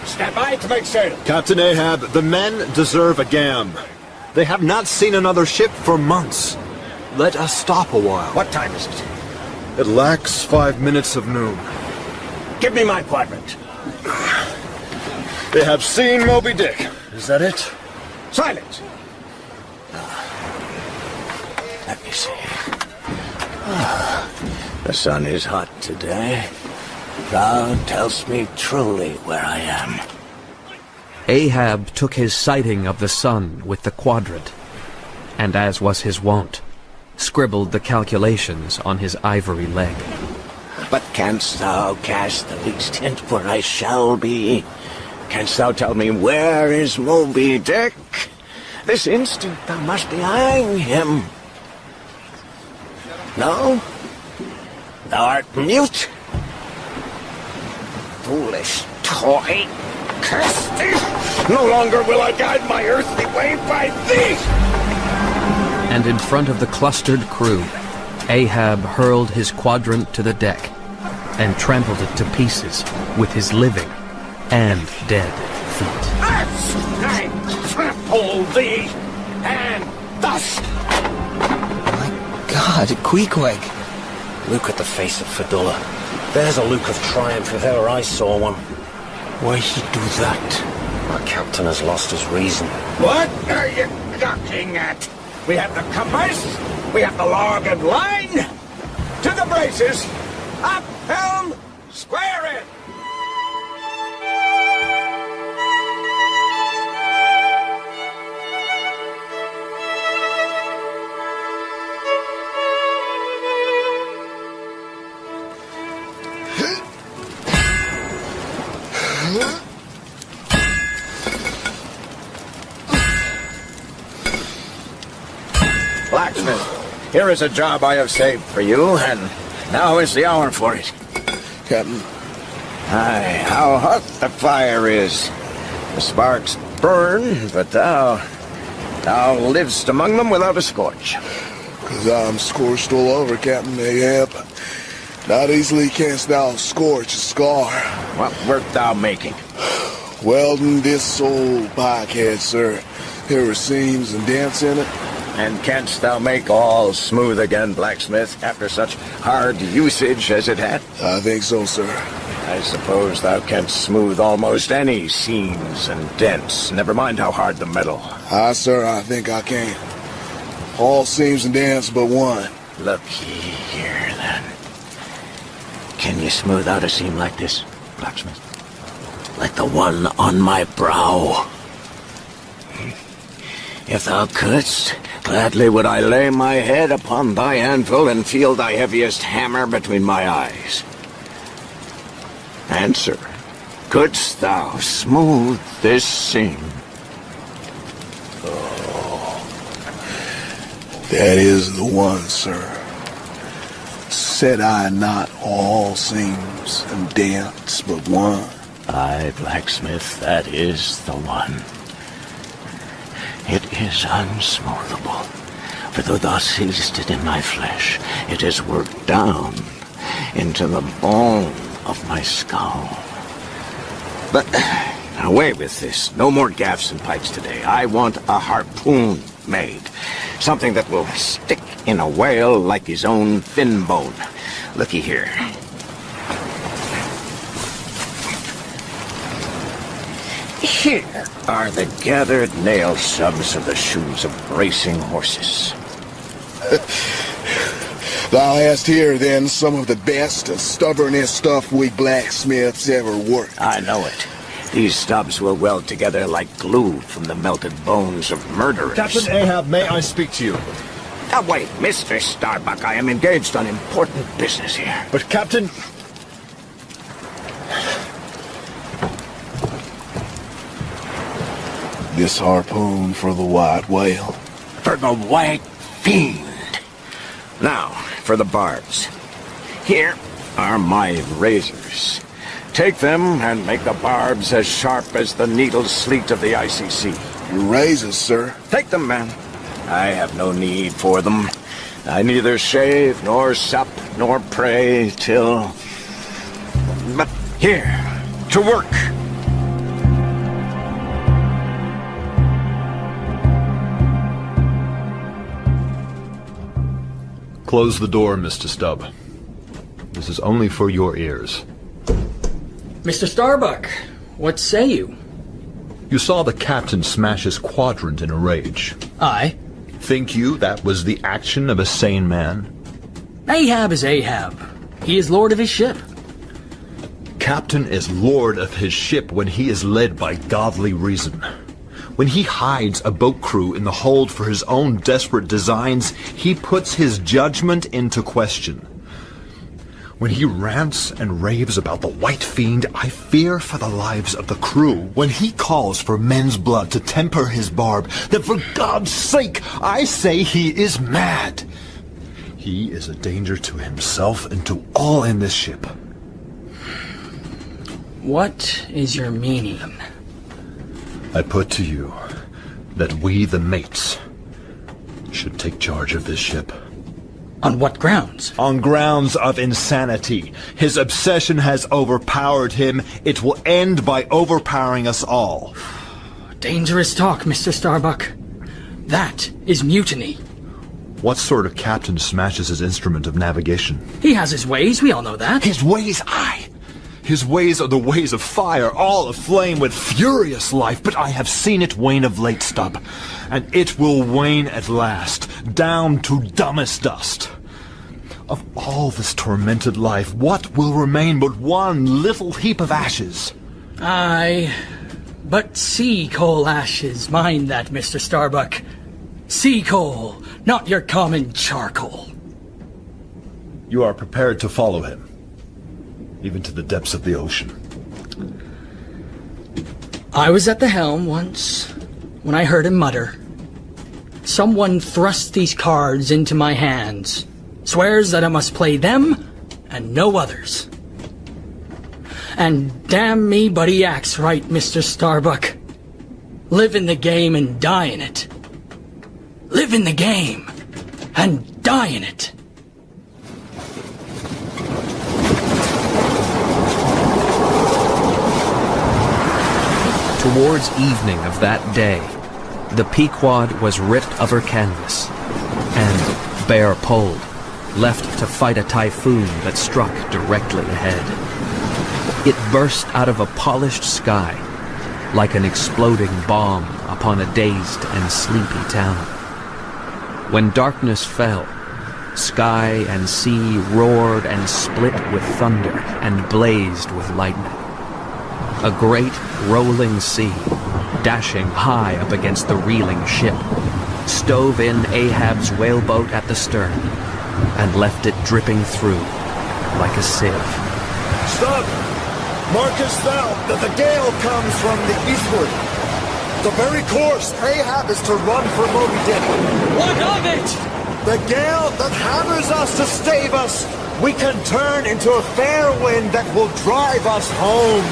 O: Stand by to make sail.
K: Captain Ahab, the men deserve a gam. They have not seen another ship for months. Let us stop a while.
O: What time is it?
K: It lacks 5 minutes of noon.
O: Give me my quadrant.
K: They have seen Moby Dick. Is that it?
O: Silence! Let me see. The sun is hot today. Thou tellst me truly where I am.
A: Ahab took his sighting of the sun with the quadrant, and as was his wont, scribbled the calculations on his ivory leg.
O: But canst thou cast the least hint where I shall be? Canst thou tell me where is Moby Dick? This instant thou must be eyeing him. No? Thou art mute? Foolish toy! Curse thee! No longer will I guide my earthly way by thee!
A: And in front of the clustered crew, Ahab hurled his quadrant to the deck and trampled it to pieces with his living and dead feet.
O: I trample thee, and thus!
G: God, Queequeg! Look at the face of Fedullah. There's a look of triumph if ever I saw one. Why he do that? Our captain has lost his reason.
O: What are you gawking at? We have the compass, we have the log and line. To the braces! Up, helm, square it! Blacksmith, here is a job I have saved for you, and now is the hour for it.
J: Captain.
O: Aye, how hot the fire is. The sparks burn, but thou livest among them without a scorch.
J: 'Cause I'm scorched all over, Captain Ahab. Not easily canst thou scorch a scar.
O: What wert thou making?
J: Welding this old pikehead, sir. There were seams and dents in it.
O: And canst thou make all smooth again, blacksmith, after such hard usage as it had?
J: I think so, sir.
O: I suppose thou canst smooth almost any seams and dents, never mind how hard the metal.
J: Aye, sir, I think I can. All seams and dents but one.
O: Look here, then. Can you smooth out a seam like this, blacksmith? Like the one on my brow? If thou couldst, gladly would I lay my head upon thy anvil and feel thy heaviest hammer between my eyes. Answer, couldst thou smooth this seam?
J: Oh, that is the one, sir. Said I not all seams and dents but one?
O: Aye, blacksmith, that is the one. It is unsmoothable, for though thou seest it in my flesh, it is worked down into the bone of my skull. But away with this. No more gaffs and pikes today. I want a harpoon made. Something that will stick in a whale like his own fin bone. Looky here. Here are the gathered nail subs of the shoes of bracing horses.
J: Thou hast here, then, some of the best and stubbornest stuff we blacksmiths ever worked.
O: I know it. These stubs will weld together like glue from the melted bones of murderers.
K: Captain Ahab, may I speak to you?
O: Now wait, Mr. Starbuck, I am engaged on important business here.
K: But Captain...
J: This harpoon for the white whale.
O: For the white fiend. Now, for the barbs. Here are my razors. Take them and make the barbs as sharp as the needle sleet of the icy sea.
J: Your razors, sir?
O: Take them, man. I have no need for them. I neither shave, nor sup, nor pray till... But here, to work.
K: Close the door, Mr. Stubb. This is only for your ears.
H: Mr. Starbuck, what say you?
K: You saw the captain smash his quadrant in a rage.
H: Aye.
K: Think you that was the action of a sane man?
H: Ahab is Ahab. He is lord of his ship.
K: Captain is lord of his ship when he is led by godly reason. When he hides a boat crew in the hold for his own desperate designs, he puts his judgment into question. When he rants and raves about the White Fiend, I fear for the lives of the crew. When he calls for men's blood to temper his barb, then for God's sake, I say he is mad. He is a danger to himself and to all in this ship.
H: What is your meaning?
K: I put to you that we, the mates, should take charge of this ship.
H: On what grounds?
K: On grounds of insanity. His obsession has overpowered him. It will end by overpowering us all.
H: Dangerous talk, Mr. Starbuck. That is mutiny.
K: What sort of captain smashes his instrument of navigation?
H: He has his ways, we all know that.
K: His ways, aye. His ways are the ways of fire, all aflame with furious life, but I have seen it wane of late, Stubb, and it will wane at last, down to dumbest dust. Of all this tormented life, what will remain but one little heap of ashes?
H: Aye, but sea coal ashes, mind that, Mr. Starbuck. Sea coal, not your common charcoal.
K: You are prepared to follow him? Even to the depths of the ocean.
H: I was at the helm once, when I heard him mutter. Someone thrust these cards into my hands, swears that I must play them and no others. And damn me, but he acts right, Mr. Starbuck. Live in the game and die in it. Live in the game and die in it.
A: Towards evening of that day, the Pequod was ripped of her canvas and, bare-poled, left to fight a typhoon that struck directly ahead. It burst out of a polished sky like an exploding bomb upon a dazed and sleepy town. When darkness fell, sky and sea roared and split with thunder and blazed with lightning. A great rolling sea, dashing high up against the reeling ship, stove in Ahab's whaleboat at the stern and left it dripping through like a sieve.
L: Stop! Markest thou that the gale comes from the eastward? The very course Ahab is to run for Moby Dick.
H: What of it?
L: The gale that hammers us to stave us, we can turn into a fair wind that will drive us home.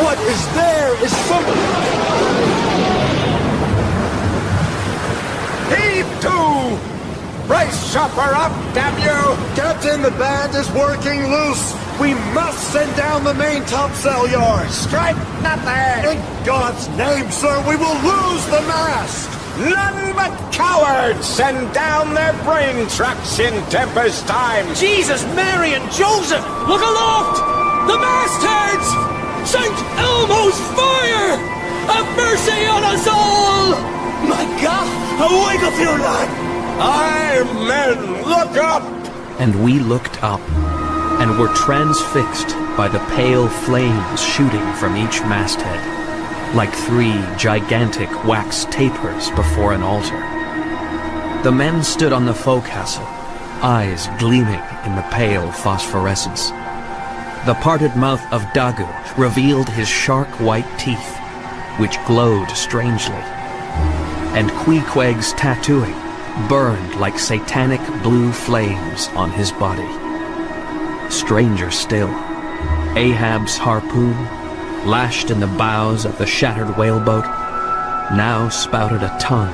L: What is there is some...
O: Heave to! Brace chopper up, damn you!
L: Captain, the band is working loose. We must send down the main topsail yards.
O: Strike nothing!
L: In God's name, sir, we will lose the mast!
O: None but cowards send down their brain trucks in tempest time.
H: Jesus, Mary, and Joseph! Look aloft! The mastheads! St. Elmo's fire! Have mercy on us all!
L: My God! Awake up, you lad!
O: Aye, men, look up!
A: And we looked up, and were transfixed by the pale flames shooting from each masthead, like 3 gigantic wax tapers before an altar. The men stood on the forecastle, eyes gleaming in the pale phosphorescence. The parted mouth of Dagu revealed his shark-white teeth, which glowed strangely, and Queequeg's tattooing burned like satanic blue flames on his body. Stranger still, Ahab's harpoon, lashed in the bows of the shattered whaleboat, now spouted a tongue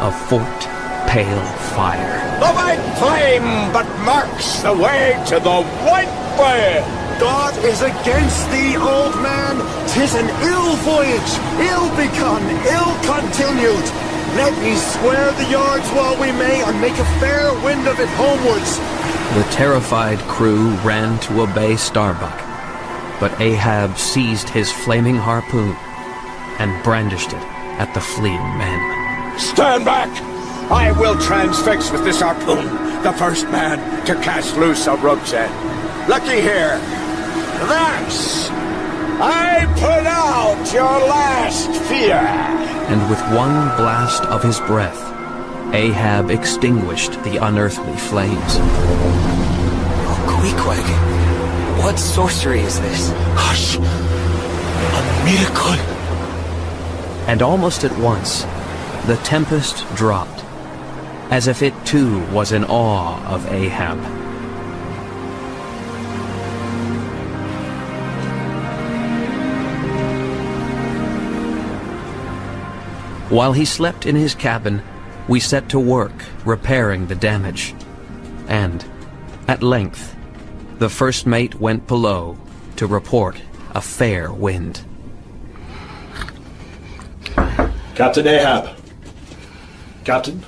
A: of forked, pale fire.
O: The white flame but marks the way to the white whale!
L: God is against thee, old man. 'Tis an ill voyage, ill begun, ill continued. Let me square the yards while we may, and make a fair wind of it homewards.
A: The terrified crew ran to obey Starbuck, but Ahab seized his flaming harpoon and brandished it at the fleeing men.
O: Stand back! I will transfix with this harpoon the first man to cast loose a rope's end. Looky here. Thus, I put out your last fear.
A: And with one blast of his breath, Ahab extinguished the unearthly flames.
C: Oh, Queequeg, what sorcery is this?
L: Hush! A miracle!
A: And almost at once, the tempest dropped, as if it too was in awe of Ahab. While he slept in his cabin, we set to work repairing the damage. And, at length, the first mate went below to report a fair wind.
K: Captain Ahab. Captain?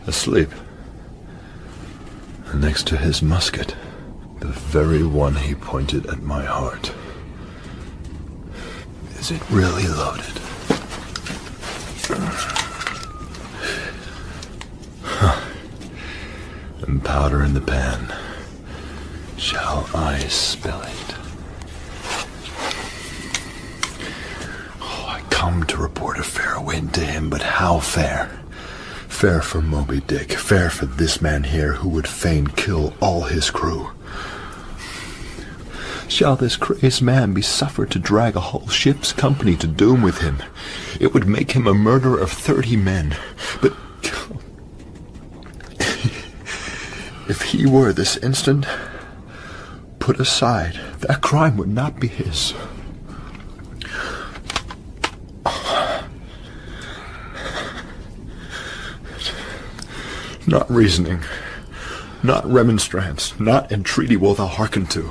K: Asleep. And next to his musket, the very one he pointed at my heart. Is it really loaded? And powder in the pan. Shall I spill it? Oh, I come to report a fair wind to him, but how fair? Fair for Moby Dick, fair for this man here who would fain kill all his crew. Shall this crazed man be suffered to drag a whole ship's company to doom with him? It would make him a murderer of 30 men. But if he were this instant
L: put aside, that crime would not be his. Not reasoning, not remonstrance, not entreaty will thou hearken to.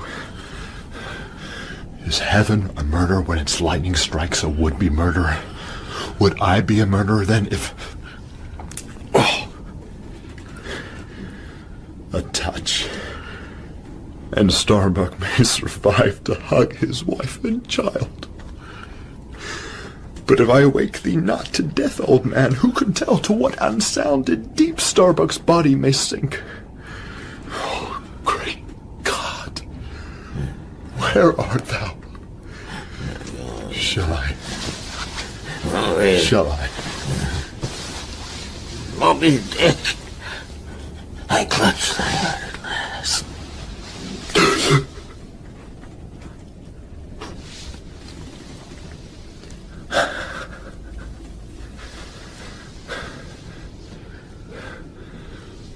L: Is heaven a murder when its lightning strikes a would-be murderer? Would I be a murderer then if... Oh. A touch. And Starbuck may survive to hug his wife and child. But if I awake thee not to death, old man, who could tell to what unsounded deep Starbuck's body may sink? Oh, great God! Where art thou? Shall I?
O: Moby.
L: Shall I?
O: Moby Dick. I clutch thy heart at last.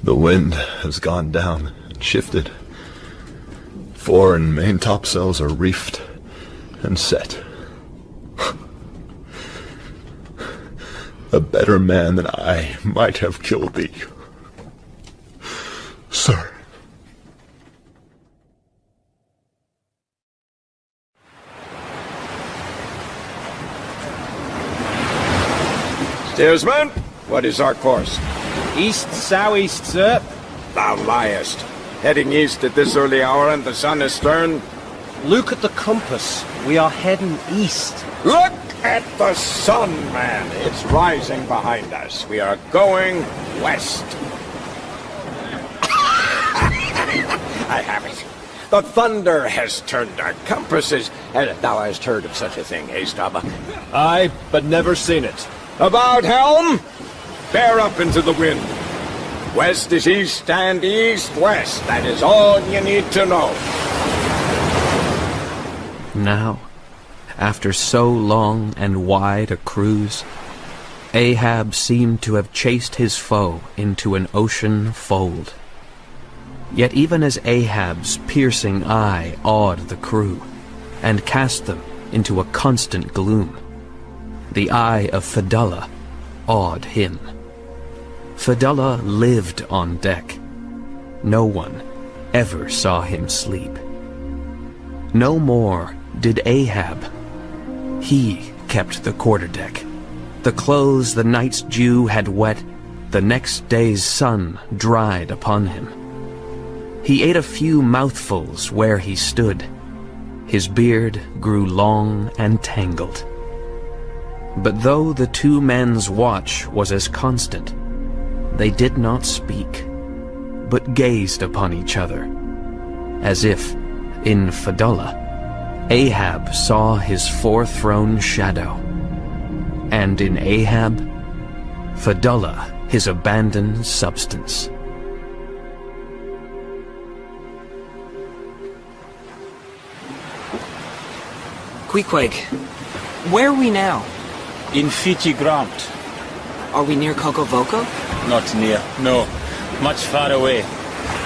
L: The wind has gone down and shifted. Fore and main topsails are reefed and set. A better man than I might have killed thee, sir.
O: Steersman, what is our course?
M: East-southeast, sir.
O: Thou liest. Heading east at this early hour and the sun is stern.
M: Look at the compass. We are heading east.
O: Look at the sun, man. It's rising behind us. We are going west. I have it. The thunder has turned our compasses. And thou hast heard of such a thing, eh, Starbuck?
M: Aye, but never seen it.
O: About helm! Bear up into the wind. West is east and east-west. That is all you need to know.
A: Now, after so long and wide a cruise, Ahab seemed to have chased his foe into an ocean fold. Yet even as Ahab's piercing eye awed the crew and cast them into a constant gloom, the eye of Fedullah awed him. Fedullah lived on deck. No one ever saw him sleep. No more did Ahab. He kept the quarterdeck. The clothes the night's dew had wet, the next day's sun dried upon him. He ate a few mouthfuls where he stood. His beard grew long and tangled. But though the two men's watch was as constant, they did not speak, but gazed upon each other, as if, in Fedullah, Ahab saw his forethrown shadow, and in Ahab, Fedullah his abandoned substance.
C: Queequeg, where are we now?
I: In Fiji Grant.
C: Are we near Kokovoko?
I: Not near, no. Much far away.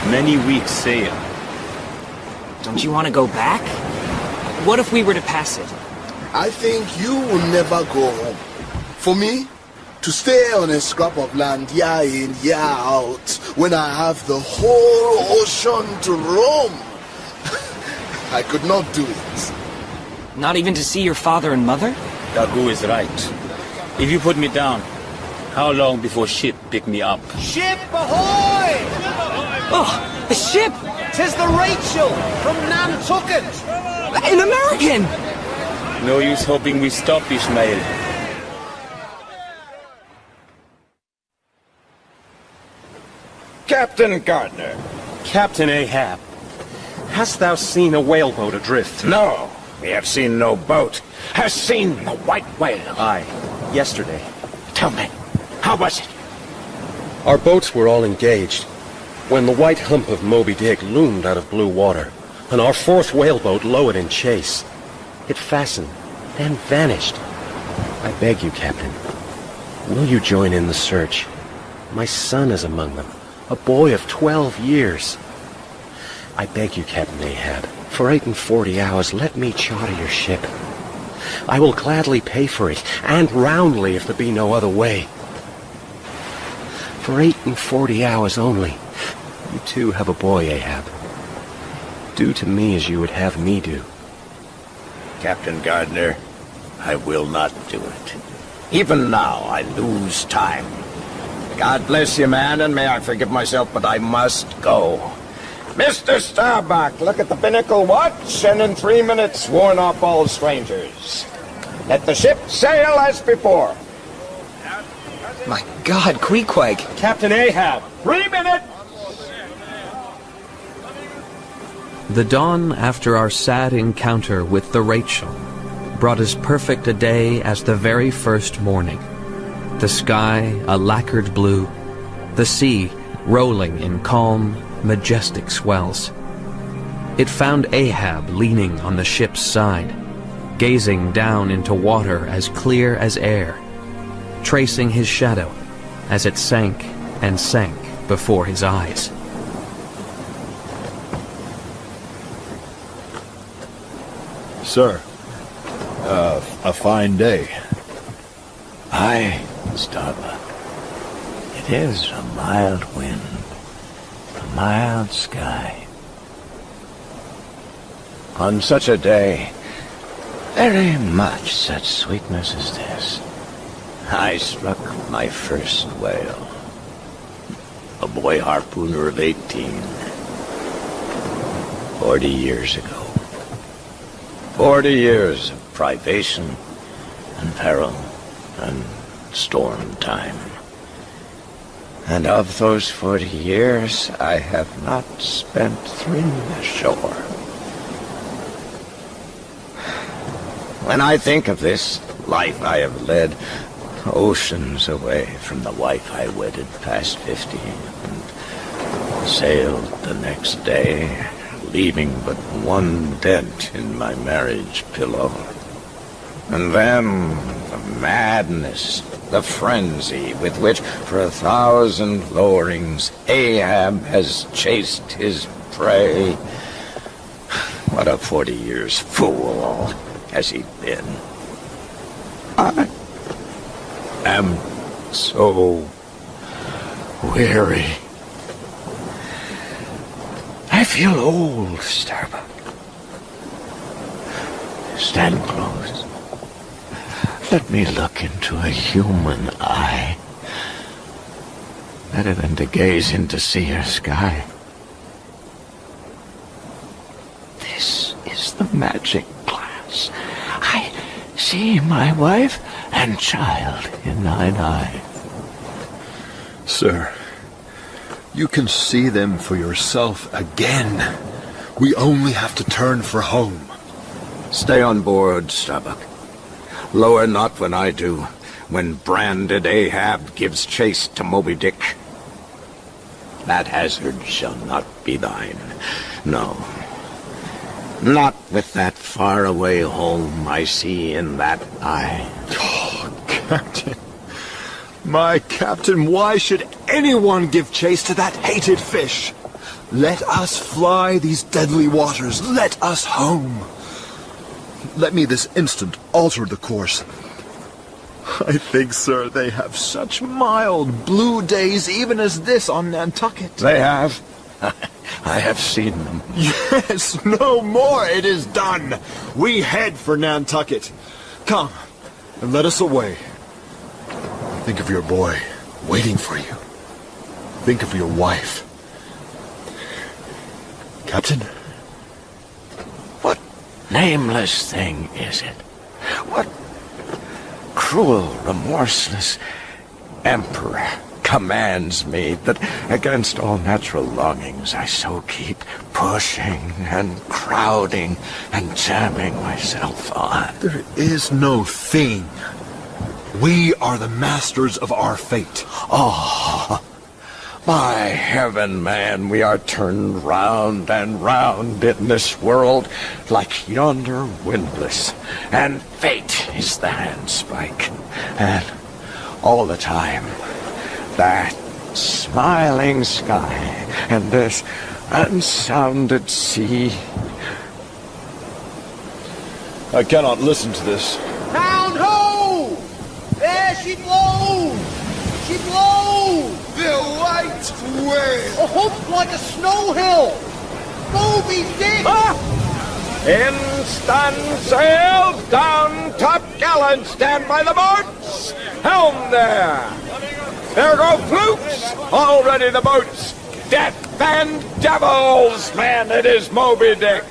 I: Many weeks sail.
C: Don't you want to go back? What if we were to pass it?
J: I think you will never go home. For me, to stay on a scrap of land year in, year out, when I have the whole ocean to roam, I could not do it.
C: Not even to see your father and mother?
I: Dagu is right. If you put me down, how long before ship pick me up?
M: Ship ahoy!
C: Oh, a ship!
M: 'Tis the Rachel from Nantucket!
C: An American!
I: No use hoping we stop, Ishmael.
O: Captain Gardner.
M: Captain Ahab, hast thou seen a whaleboat adrift?
O: No, we have seen no boat. Has seen the white whale.
M: Aye, yesterday.
O: Tell me, how was it?
P: Our boats were all engaged when the white hump of Moby Dick loomed out of blue water, and our fourth whaleboat lowered in chase. It fastened, then vanished. I beg you, Captain, will you join in the search? My son is among them, a boy of 12 years. I beg you, Captain Ahab, for 48 hours, let me charter your ship. I will gladly pay for it, and roundly if there be no other way. For 48 hours only, you too have a boy, Ahab. Do to me as you would have me do.
O: Captain Gardner, I will not do it. Even now, I lose time. God bless you, man, and may I forgive myself, but I must go. Mr. Starbuck, look at the binnacle watch, and in 3 minutes warn off all strangers. Let the ship sail as before.
C: My God, Queequeg!
M: Captain Ahab!
O: 3 minutes!
A: The dawn after our sad encounter with the Rachel brought as perfect a day as the very first morning. The sky a lacquered blue, the sea rolling in calm, majestic swells. It found Ahab leaning on the ship's side, gazing down into water as clear as air, tracing his shadow as it sank and sank before his eyes.
K: Sir, a fine day.
O: Aye, Starbuck. It is a mild wind, a mild sky. On such a day, very much such sweetness as this, I struck my first whale. A boy harpooner of 18. 40 years ago. 40 years of privation and peril and storm time. And of those 40 years, I have not spent 3 ashore. When I think of this life I have led, oceans away from the wife I wedded past 50, and sailed the next day, leaving but one dent in my marriage pillow. And then the madness, the frenzy with which for 1,000 lowerings Ahab has chased his prey. What a 40 years fool has he been. I am so weary. I feel old, Starbuck. Stand close. Let me look into a human eye. Better than to gaze into sea or sky. This is the magic glass. I see my wife and child in thine eye.
K: Sir, you can see them for yourself again. We only have to turn for home.
O: Stay on board, Starbuck. Lower not when I do, when branded Ahab gives chase to Moby Dick. That hazard shall not be thine. No. Not with that faraway home I see in that eye.
K: Oh, Captain. My Captain, why should anyone give chase to that hated fish? Let us fly these deadly waters. Let us home. Let me this instant alter the course. I think, sir, they have such mild blue days even as this on Nantucket.
O: They have? I have seen them.
K: Yes, no more. It is done. We head for Nantucket. Come, and let us away. Think of your boy waiting for you. Think of your wife. Captain?
O: What nameless thing is it? What cruel, remorseless emperor commands me that against all natural longings I so keep pushing and crowding and jamming myself on?
K: There is no thing. We are the masters of our fate.
O: Oh, by heaven, man, we are turned round and round in this world like yonder windlass, and fate is the handspike. And all the time, that smiling sky and this and sound at sea.
K: I cannot listen to this.
Q: Round ho! There she blows! She blows!
J: The white whale!
Q: A hook like a snow hill! Moby Dick!
O: In stand sails, down top gallant, stand by the boats! Helm there! There go flukes! All ready the boats! Death and devils, man, it is Moby Dick!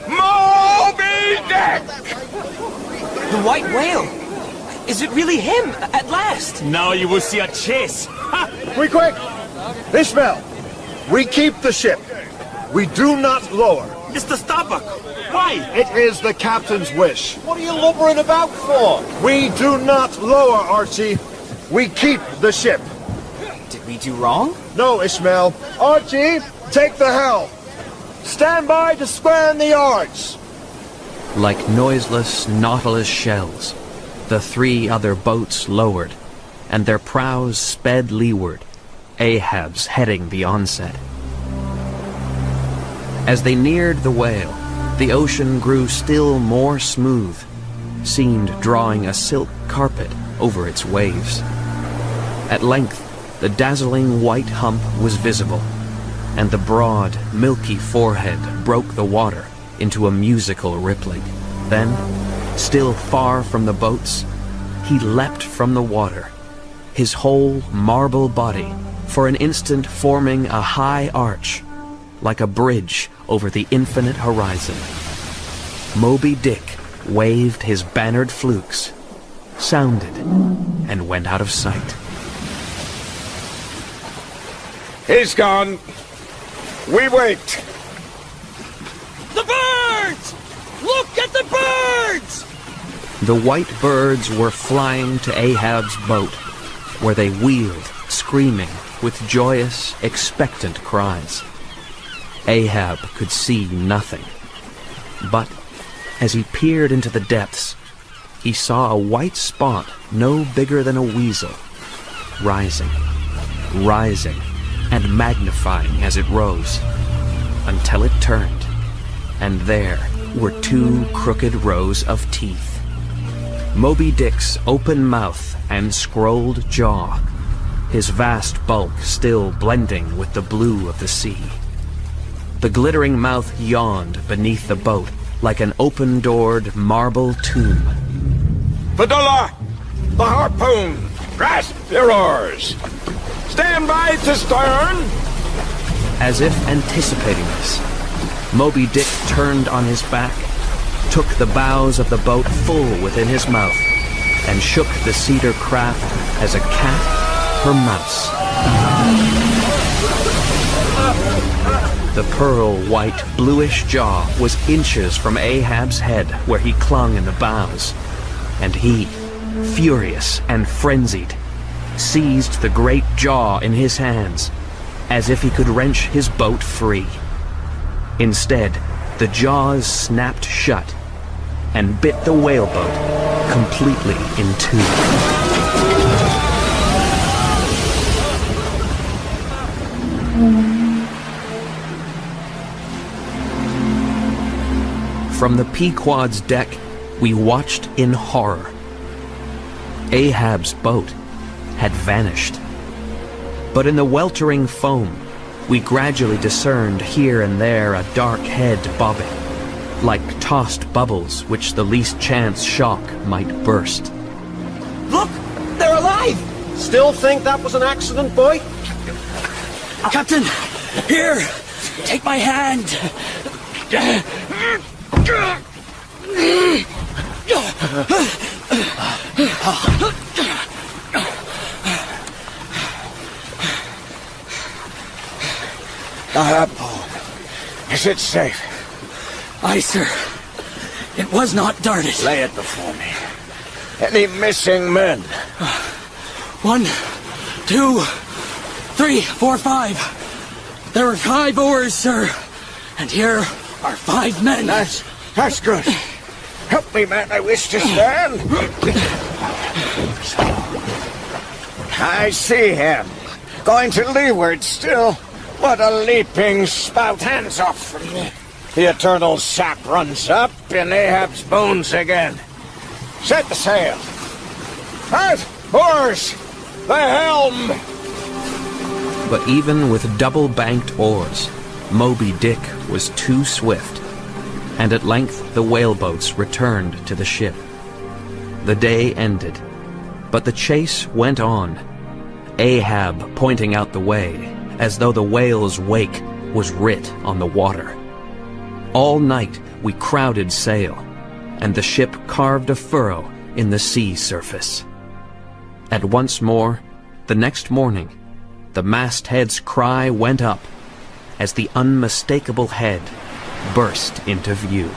O: Moby Dick!
C: The white whale! Is it really him, at last?
D: Now you will see a chase.
L: Quick! Ishmael! We keep the ship. We do not lower.
D: Mr. Starbuck, why?
L: It is the captain's wish.
Q: What are you lumbering about for?
L: We do not lower, Archie. We keep the ship.
C: Did we do wrong?
L: No, Ishmael. Archie, take the helm. Stand by to square in the yards.
A: Like noiseless Nautilus shells, the 3 other boats lowered, and their prows sped leeward, Ahab's heading the onset. As they neared the whale, the ocean grew still more smooth, seemed drawing a silk carpet over its waves. At length, the dazzling white hump was visible, and the broad, milky forehead broke the water into a musical rippling. Then, still far from the boats, he leapt from the water, his whole marble body for an instant forming a high arch, like a bridge over the infinite horizon. Moby Dick waved his bannered flukes, sounded, and went out of sight.
O: He's gone. We wait.
Q: The birds! Look at the birds!
A: The white birds were flying to Ahab's boat, where they wheeled, screaming, with joyous, expectant cries. Ahab could see nothing. But, as he peered into the depths, he saw a white spot no bigger than a weasel, rising, rising, and magnifying as it rose, until it turned, and there were 2 crooked rows of teeth. Moby Dick's open mouth and scrolled jaw, his vast bulk still blending with the blue of the sea. The glittering mouth yawned beneath the boat like an open-doored marble tomb.
O: Fedullah! The harpoon! Grasp your oars! Stand by to stern!
A: As if anticipating this, Moby Dick turned on his back, took the bows of the boat full within his mouth, and shook the cedar craft as a cat her mouse. The pearl-white, bluish jaw was inches from Ahab's head where he clung in the bows, and he, furious and frenzied, seized the great jaw in his hands, as if he could wrench his boat free. Instead, the jaws snapped shut and bit the whaleboat completely in 2. From the Pequod's deck, we watched in horror. Ahab's boat had vanished. But in the weltering foam, we gradually discerned here and there a dark head bobbing, like tossed bubbles which the least chance shock might burst.
Q: Look! They're alive!
M: Still think that was an accident, boy?
H: Captain, here! Take my hand!
O: The harpoon. Is it safe?
H: Aye, sir. It was not darted.
O: Lay it before me. Any missing men?
H: 1, 2, 3, 4, 5. There were 5 oars, sir. And here are 5 men.
O: That's good. Help me, man. I wish to stand. I see him. Going to leeward still. What a leaping spout! Hands off! The eternal sap runs up in Ahab's bones again. Set the sail! Out, oars! The helm!
A: But even with double-banked oars, Moby Dick was too swift, and at length the whaleboats returned to the ship. The day ended, but the chase went on, Ahab pointing out the way, as though the whale's wake was writ on the water. All night we crowded sail, and the ship carved a furrow in the sea surface. And once more, the next morning, the masthead's cry went up as the unmistakable head burst into view.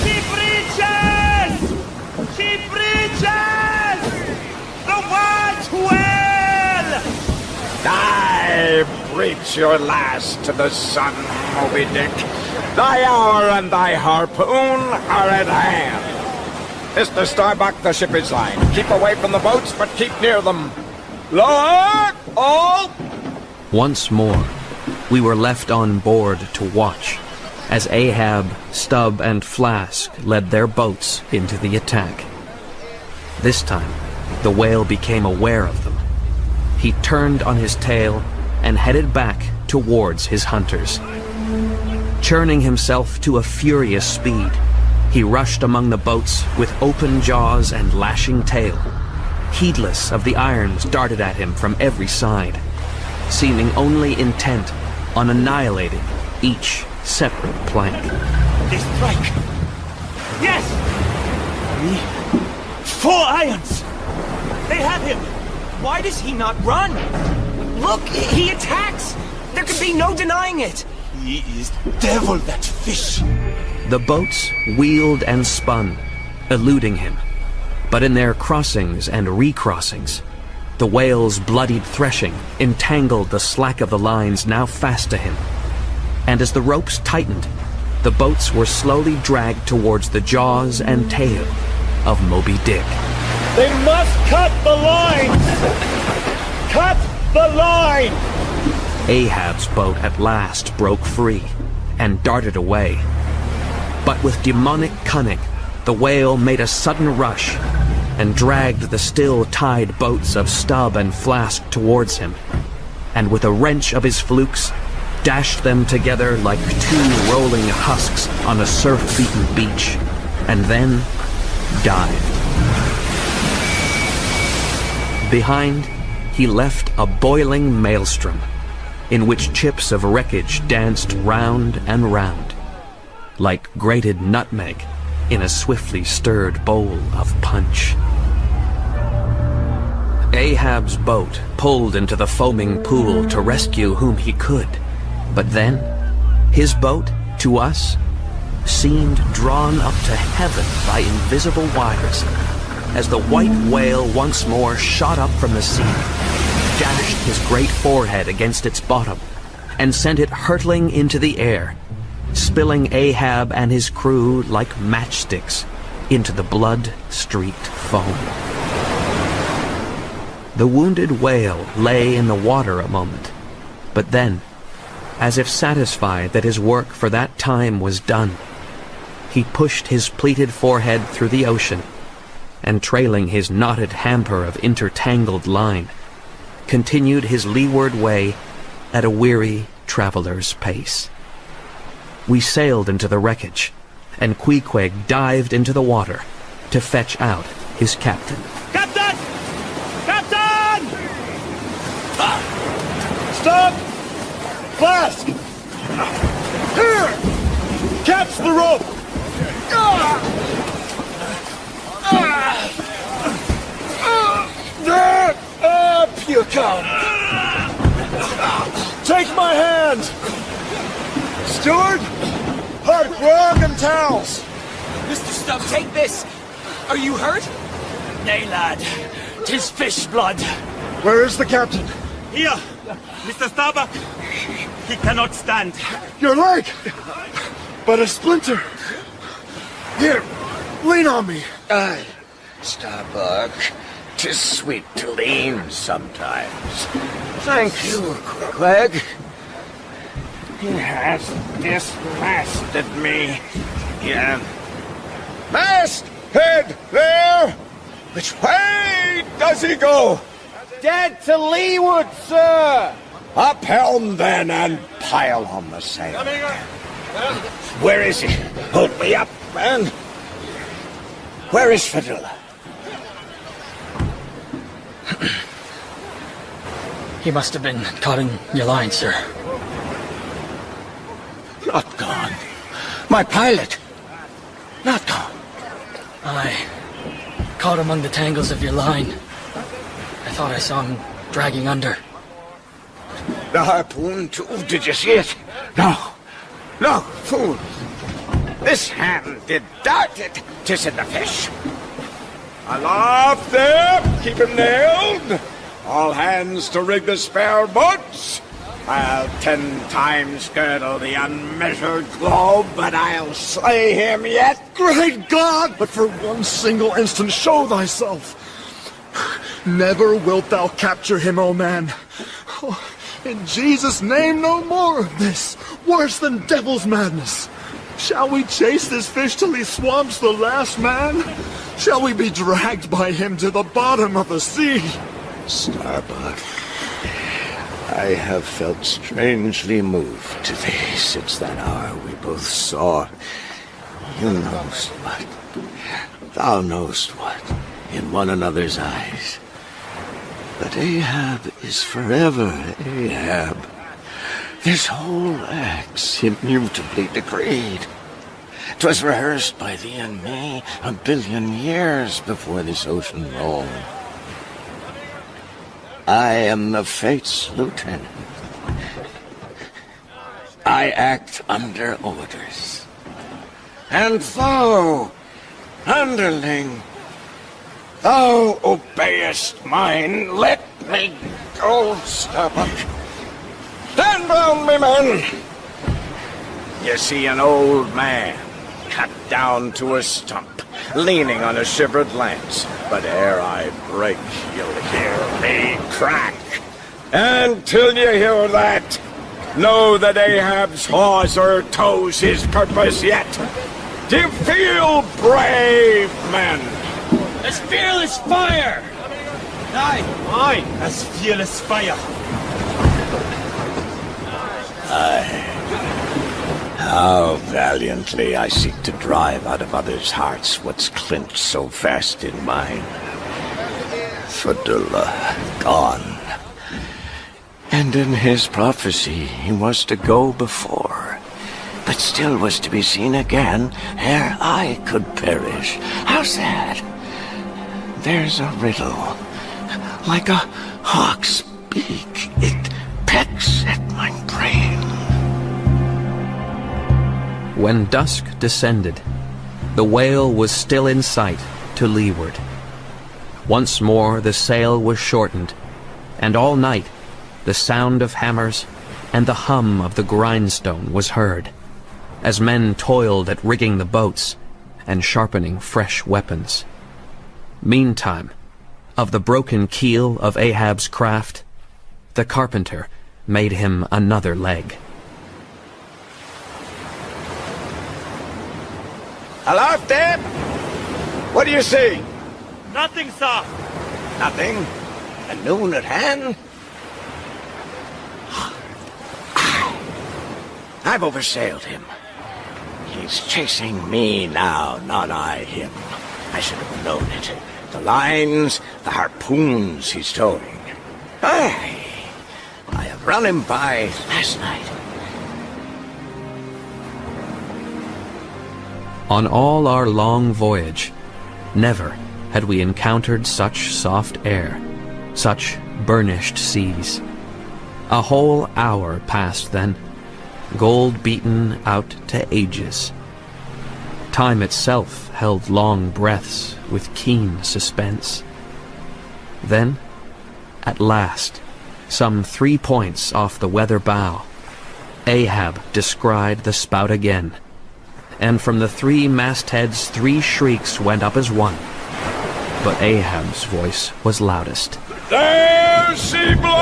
D: She breaches! She breaches! The white whale!
O: I breach your last to the sun, Moby Dick. Thy hour and thy harpoon are at hand. Mr. Starbuck, the ship is lying. Keep away from the boats, but keep near them. Lower all!
A: Once more, we were left on board to watch, as Ahab, Stubb, and Flask led their boats into the attack. This time, the whale became aware of them. He turned on his tail and headed back towards his hunters. Churning himself to a furious speed, he rushed among the boats with open jaws and lashing tail, heedless of the irons darted at him from every side, seeming only intent on annihilating each separate plank.
D: They strike! Yes! 3, 4 irons! They have him!
C: Why does he not run? Look, he attacks! There can be no denying it!
D: He is devil, that fish!
A: The boats wheeled and spun, eluding him. But in their crossings and recrossings, the whale's bloodied threshing entangled the slack of the lines now fast to him. And as the ropes tightened, the boats were slowly dragged towards the jaws and tail of Moby Dick.
D: They must cut the line! Cut the line!
A: Ahab's boat at last broke free and darted away. But with demonic cunning, the whale made a sudden rush and dragged the still-tied boats of Stubb and Flask towards him, and with a wrench of his flukes, dashed them together like two rolling husks on a surf-beaten beach, and then dived. Behind, he left a boiling maelstrom, in which chips of wreckage danced round and round, like grated nutmeg in a swiftly stirred bowl of punch. Ahab's boat pulled into the foaming pool to rescue whom he could, but then his boat, to us, seemed drawn up to heaven by invisible wires, as the white whale once more shot up from the sea, dashed his great forehead against its bottom, and sent it hurtling into the air, spilling Ahab and his crew like matchsticks into the blood-streaked foam. The wounded whale lay in the water a moment, but then, as if satisfied that his work for that time was done, he pushed his pleated forehead through the ocean, and trailing his knotted hamper of intertangled line, continued his leeward way at a weary traveler's pace. We sailed into the wreckage, and Queequeg dived into the water to fetch out his captain.
D: Captain! Captain! Stop! Flask! Here! Catch the rope! Up you come! Take my hand! Steward! Hard grog and towels!
C: Mr. Stubb, take this! Are you hurt?
D: Nay, lad. 'Tis fish blood. Where is the captain? Here! Mr. Starbuck! He cannot stand. Your leg! But a splinter! Here, lean on me.
O: Starbuck, 'Tis sweet to lean sometimes. Thank you, Queequeg. He has dismasted me. Yeah. Masthead there! Which way does he go?
Q: Dead to leeward, sir!
O: Up helm then and pile on the sail. Where is he? Hold me up, man. Where is Fadula?
H: He must have been caught in your line, sir.
O: Not gone. My pilot. Not gone.
H: I caught among the tangles of your line. I thought I saw him dragging under.
O: The harpoon, too? Did you see it? No. No, fool. This hand did dart it. 'Tis in the fish. Aloft there! Keep him nailed! All hands to rig the spare boats! I'll 10 times girdle the unmeasured globe, but I'll slay him yet!
L: Great God! But for one single instant show thyself! Never wilt thou capture him, O man! Oh, in Jesus' name, no more of this! Worse than devil's madness! Shall we chase this fish till he swamps the last man? Shall we be dragged by him to the bottom of the sea?
O: Starbuck, I have felt strangely moved to thee since that hour we both saw. You knowest what, thou knowest what, in one another's eyes. But Ahab is forever Ahab. This whole act's immutably decreed. 'Twas rehearsed by thee and me 1,000,000,000 years before this ocean rolled. I am the fate's lieutenant. I act under orders. And thou, underling, thou obeyest mine. Let me go, Starbuck. Stand round me, men! You see an old man cut down to a stump, leaning on a shivered lance. But ere I break, you'll hear me crack. And till you hear that, know that Ahab's hawser tows his purpose yet. Do you feel brave, men?
Q: As fearless fire! Aye, as fearless fire.
O: Aye. How valiantly I seek to drive out of others' hearts what's clinched so fast in mine. Fadula, gone. And in his prophecy he was to go before, but still was to be seen again ere I could perish. How sad! There's a riddle, like a hawk's beak. It pecks at my brain.
A: When dusk descended, the whale was still in sight to leeward. Once more the sail was shortened, and all night the sound of hammers and the hum of the grindstone was heard, as men toiled at rigging the boats and sharpening fresh weapons. Meantime, of the broken keel of Ahab's craft, the carpenter made him another leg.
O: Aloft there! What do you see?
D: Nothing, sir.
O: Nothing? A noon at hand? I've oversailed him. He's chasing me now, not I him. I should have known it. The lines, the harpoons he's towing. Aye, I have run him by last night.
A: On all our long voyage, never had we encountered such soft air, such burnished seas. A whole hour passed then, gold beaten out to ages. Time itself held long breaths with keen suspense. Then, at last, some 3 points off the weather bow, Ahab descried the spout again, and from the 3 mastheads 3 shrieks went up as one. But Ahab's voice was loudest.
E: There she blows!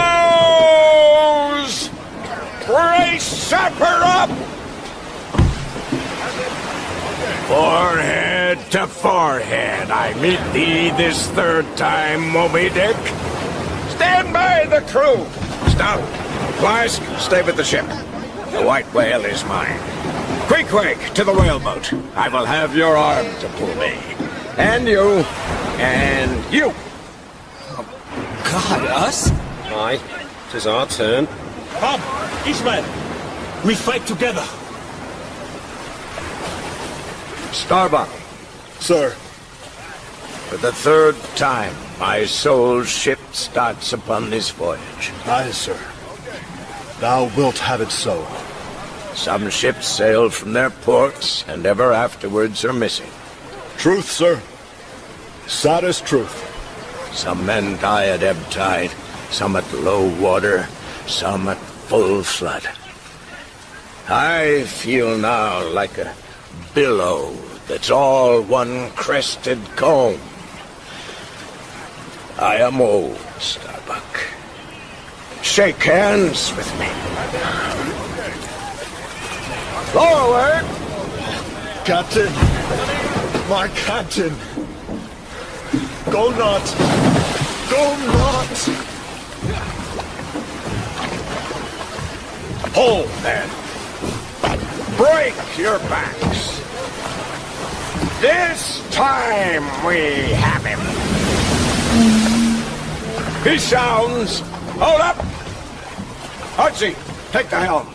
E: Brace her up! Forehead to forehead, I meet thee this third time, Moby Dick. Stand by the crew! Stop! Flask, stay with the ship. The white whale is mine. Queequeg, to the whaleboat. I will have your arm to pull me. And you. And you.
C: God, us?
M: Aye, 'tis our turn.
D: Come, Ishmael. We fight together.
E: Starbuck.
J: Sir.
E: For the third time, my soul's ship starts upon this voyage.
L: Aye, sir. Thou wilt have it so.
E: Some ships sail from their ports, and ever afterwards are missing.
L: Truth, sir. Saddest truth.
E: Some men die at ebb tide, some at low water, some at full flood. I feel now like a billow that's all one crested comb. I am old, Starbuck. Shake hands with me. Forward!
L: Captain! My captain! Go not! Go not!
E: Hold then! Break your backs! This time we have him! He sounds! Hold up! Archie, take the helm.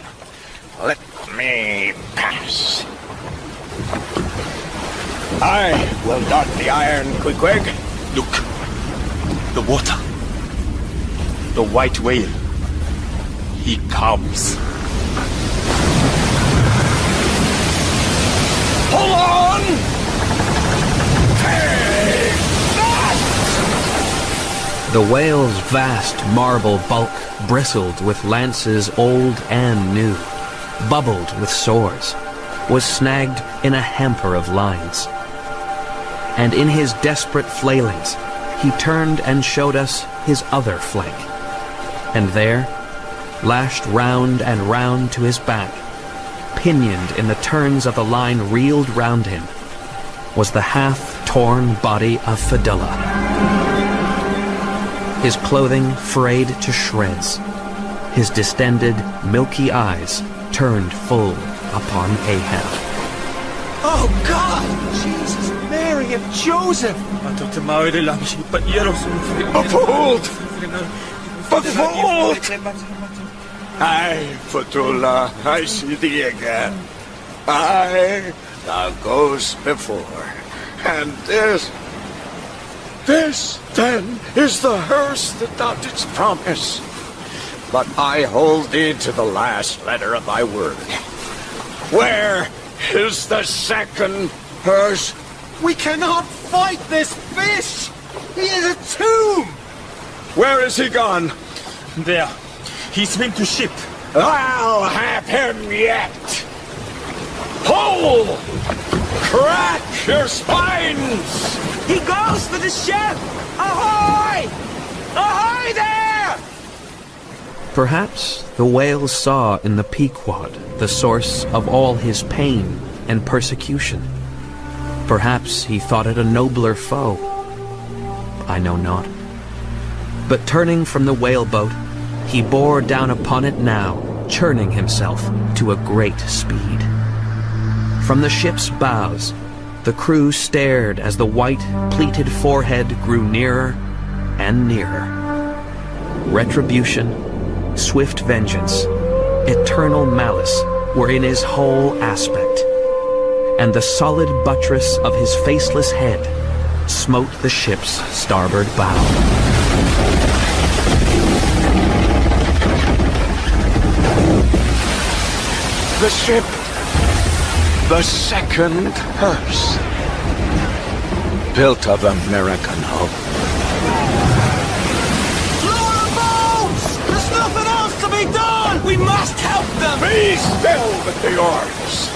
E: Let me pass. I will dot the iron, Queequeg.
I: Look. The water. The white whale. He comes.
E: Pull on! Take that!
A: The whale's vast marble bulk bristled with lances old and new, bubbled with swords, was snagged in a hamper of lines. And in his desperate flailings, he turned and showed us his other flank. And there, lashed round and round to his back, pinioned in the turns of the line reeled round him, was the half-torn body of Fedullah. His clothing frayed to shreds, his distended, milky eyes turned full upon Ahab.
Q: Oh, God! Jesus, Mary, and Joseph!
E: Befooled! Befooled! Aye, Fedullah, I see thee again. Aye, thou goest before. And this, then, is the hearse that thou didst promise. But I hold thee to the last letter of thy word. Where is the second hearse?
Q: We cannot fight this fish! He is a tomb!
E: Where is he gone?
D: There. He swam to ship.
E: I'll have him yet! Pull! Crack your spines!
C: He goes for the ship! Ahoy! Ahoy there!
A: Perhaps the whale saw in the Pequod the source of all his pain and persecution. Perhaps he thought it a nobler foe. I know not. But turning from the whaleboat, he bore down upon it now, churning himself to a great speed. From the ship's bows, the crew stared as the white, pleated forehead grew nearer and nearer. Retribution, swift vengeance, eternal malice were in his whole aspect, and the solid buttress of his faceless head smote the ship's starboard bow.
E: The ship! The second hearse! Built of American hope.
Q: Lower boats! There's nothing else to be done! We must help them!
E: Be still with the oars!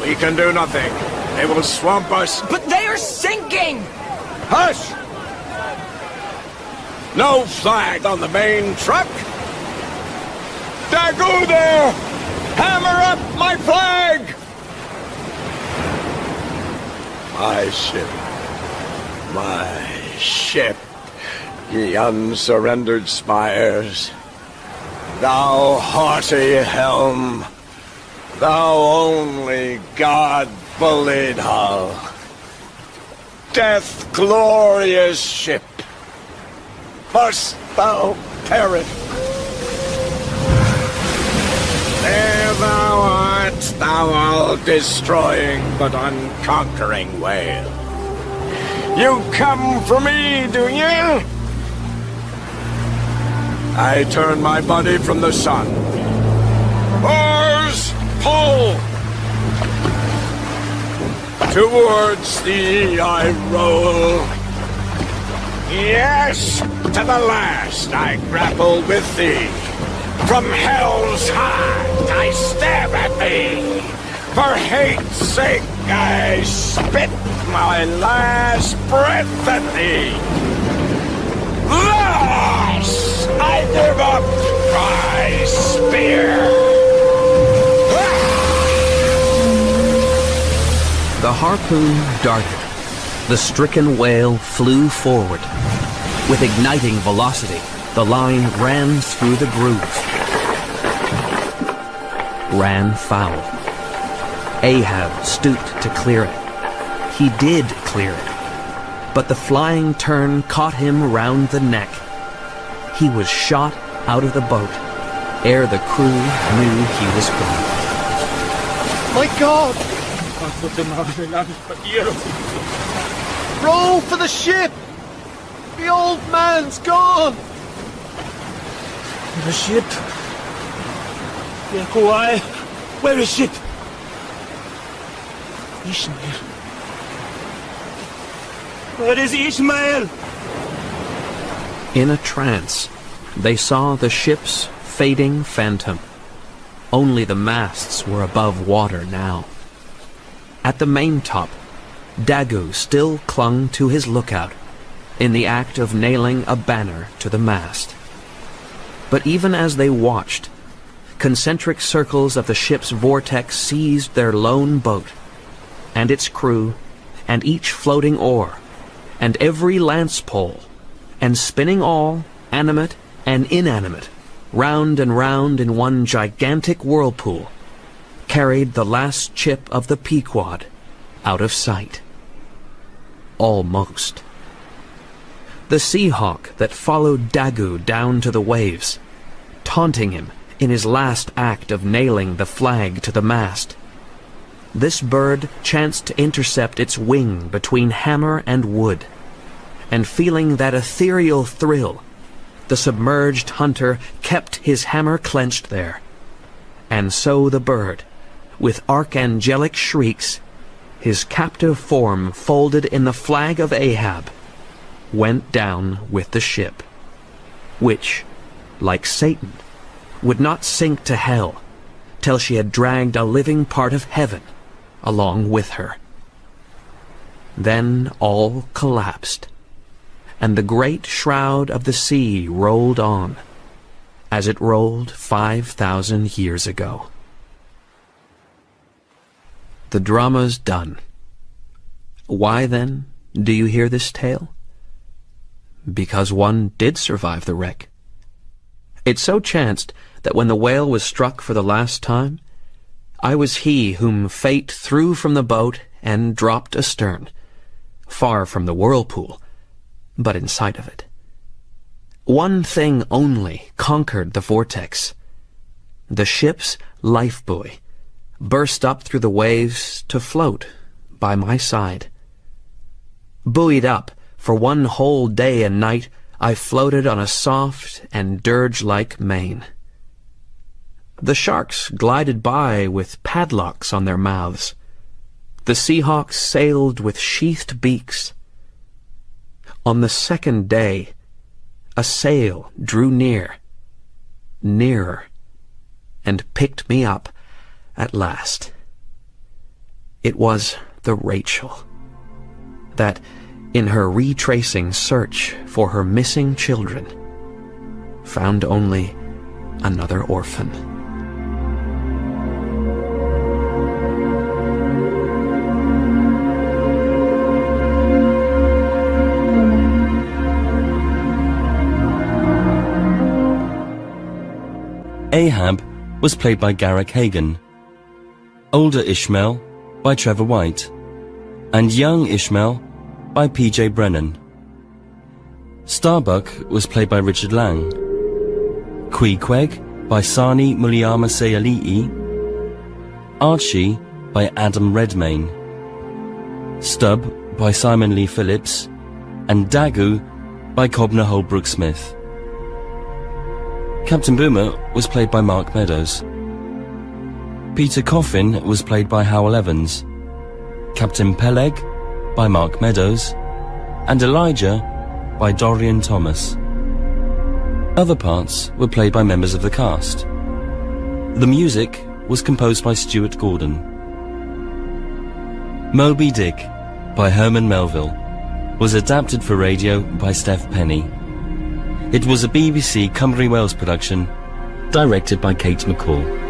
E: We can do nothing. They will swamp us.
C: But they are sinking!
E: Hush!
O: No flag on the main truck. Daggoo there! Hammer up my flag! My ship. My ship. Ye unsurrendered spires. Thou haughty helm. Thou only God-bullied hull. Death-glorious ship. Must thou perish? There thou art, thou all-destroying but unconquering whale. You come for me, do ye? I turn my body from the sun. Oars, pull! Towards thee I roll. Yes, to the last I grapple with thee. From hell's heart I stab at thee. For hate's sake I spit my last breath at thee. Thus I give up my spear.
A: The harpoon darted. The stricken whale flew forward. With igniting velocity, the line ran through the groove. Ran foul. Ahab stooped to clear it. He did clear it. But the flying turn caught him round the neck. He was shot out of the boat ere the crew knew he was gone.
Q: My God! Row for the ship! The old man's gone!
D: The ship? Yahuwah, where is it? Ishmael. Where is Ishmael?
A: In a trance, they saw the ship's fading phantom. Only the masts were above water now. At the maintop, Daggoo still clung to his lookout, in the act of nailing a banner to the mast. But even as they watched, concentric circles of the ship's vortex seized their lone boat, and its crew, and each floating oar, and every lance pole, and spinning all, animate and inanimate, round and round in one gigantic whirlpool, carried the last chip of the Pequod out of sight. Almost. The Seahawk that followed Daggoo down to the waves, taunting him in his last act of nailing the flag to the mast. This bird chanced to intercept its wing between hammer and wood, and feeling that ethereal thrill, the submerged hunter kept his hammer clenched there. And so the bird, with archangelic shrieks, his captive form folded in the flag of Ahab, went down with the ship, which, like Satan, would not sink to hell till she had dragged a living part of heaven along with her. Then all collapsed, and the great shroud of the sea rolled on, as it rolled 5,000 years ago. The drama's done. Why, then, do you hear this tale? Because one did survive the wreck. It so chanced that when the whale was struck for the last time, I was he whom fate threw from the boat and dropped astern, far from the whirlpool, but in sight of it. One thing only conquered the vortex. The ship's life buoy burst up through the waves to float by my side. Buoyed up, for one whole day and night I floated on a soft and dirge-like main. The sharks glided by with padlocks on their mouths. The Seahawks sailed with sheathed beaks. On the second day, a sail drew near, nearer, and picked me up at last. It was the Rachel, that in her retracing search for her missing children, found only another orphan.
R: Ahab was played by Garrick Hagan, older Ishmael by Trevor White, and young Ishmael by P.J. Brennan. Starbuck was played by Richard Lang, Queequeg by Sani Muliama Sayali'i, Archie by Adam Redmayne, Stubb by Simon Lee Phillips, and Dagu by Cobner Holbrook Smith. Captain Boomer was played by Mark Meadows. Peter Coffin was played by Howell Evans, Captain Peleg by Mark Meadows, and Elijah by Dorian Thomas. Other parts were played by members of the cast. The music was composed by Stuart Gordon. Moby Dick by Herman Melville was adapted for radio by Steph Penny. It was a BBC Cymru Wales production, directed by Kate McCall.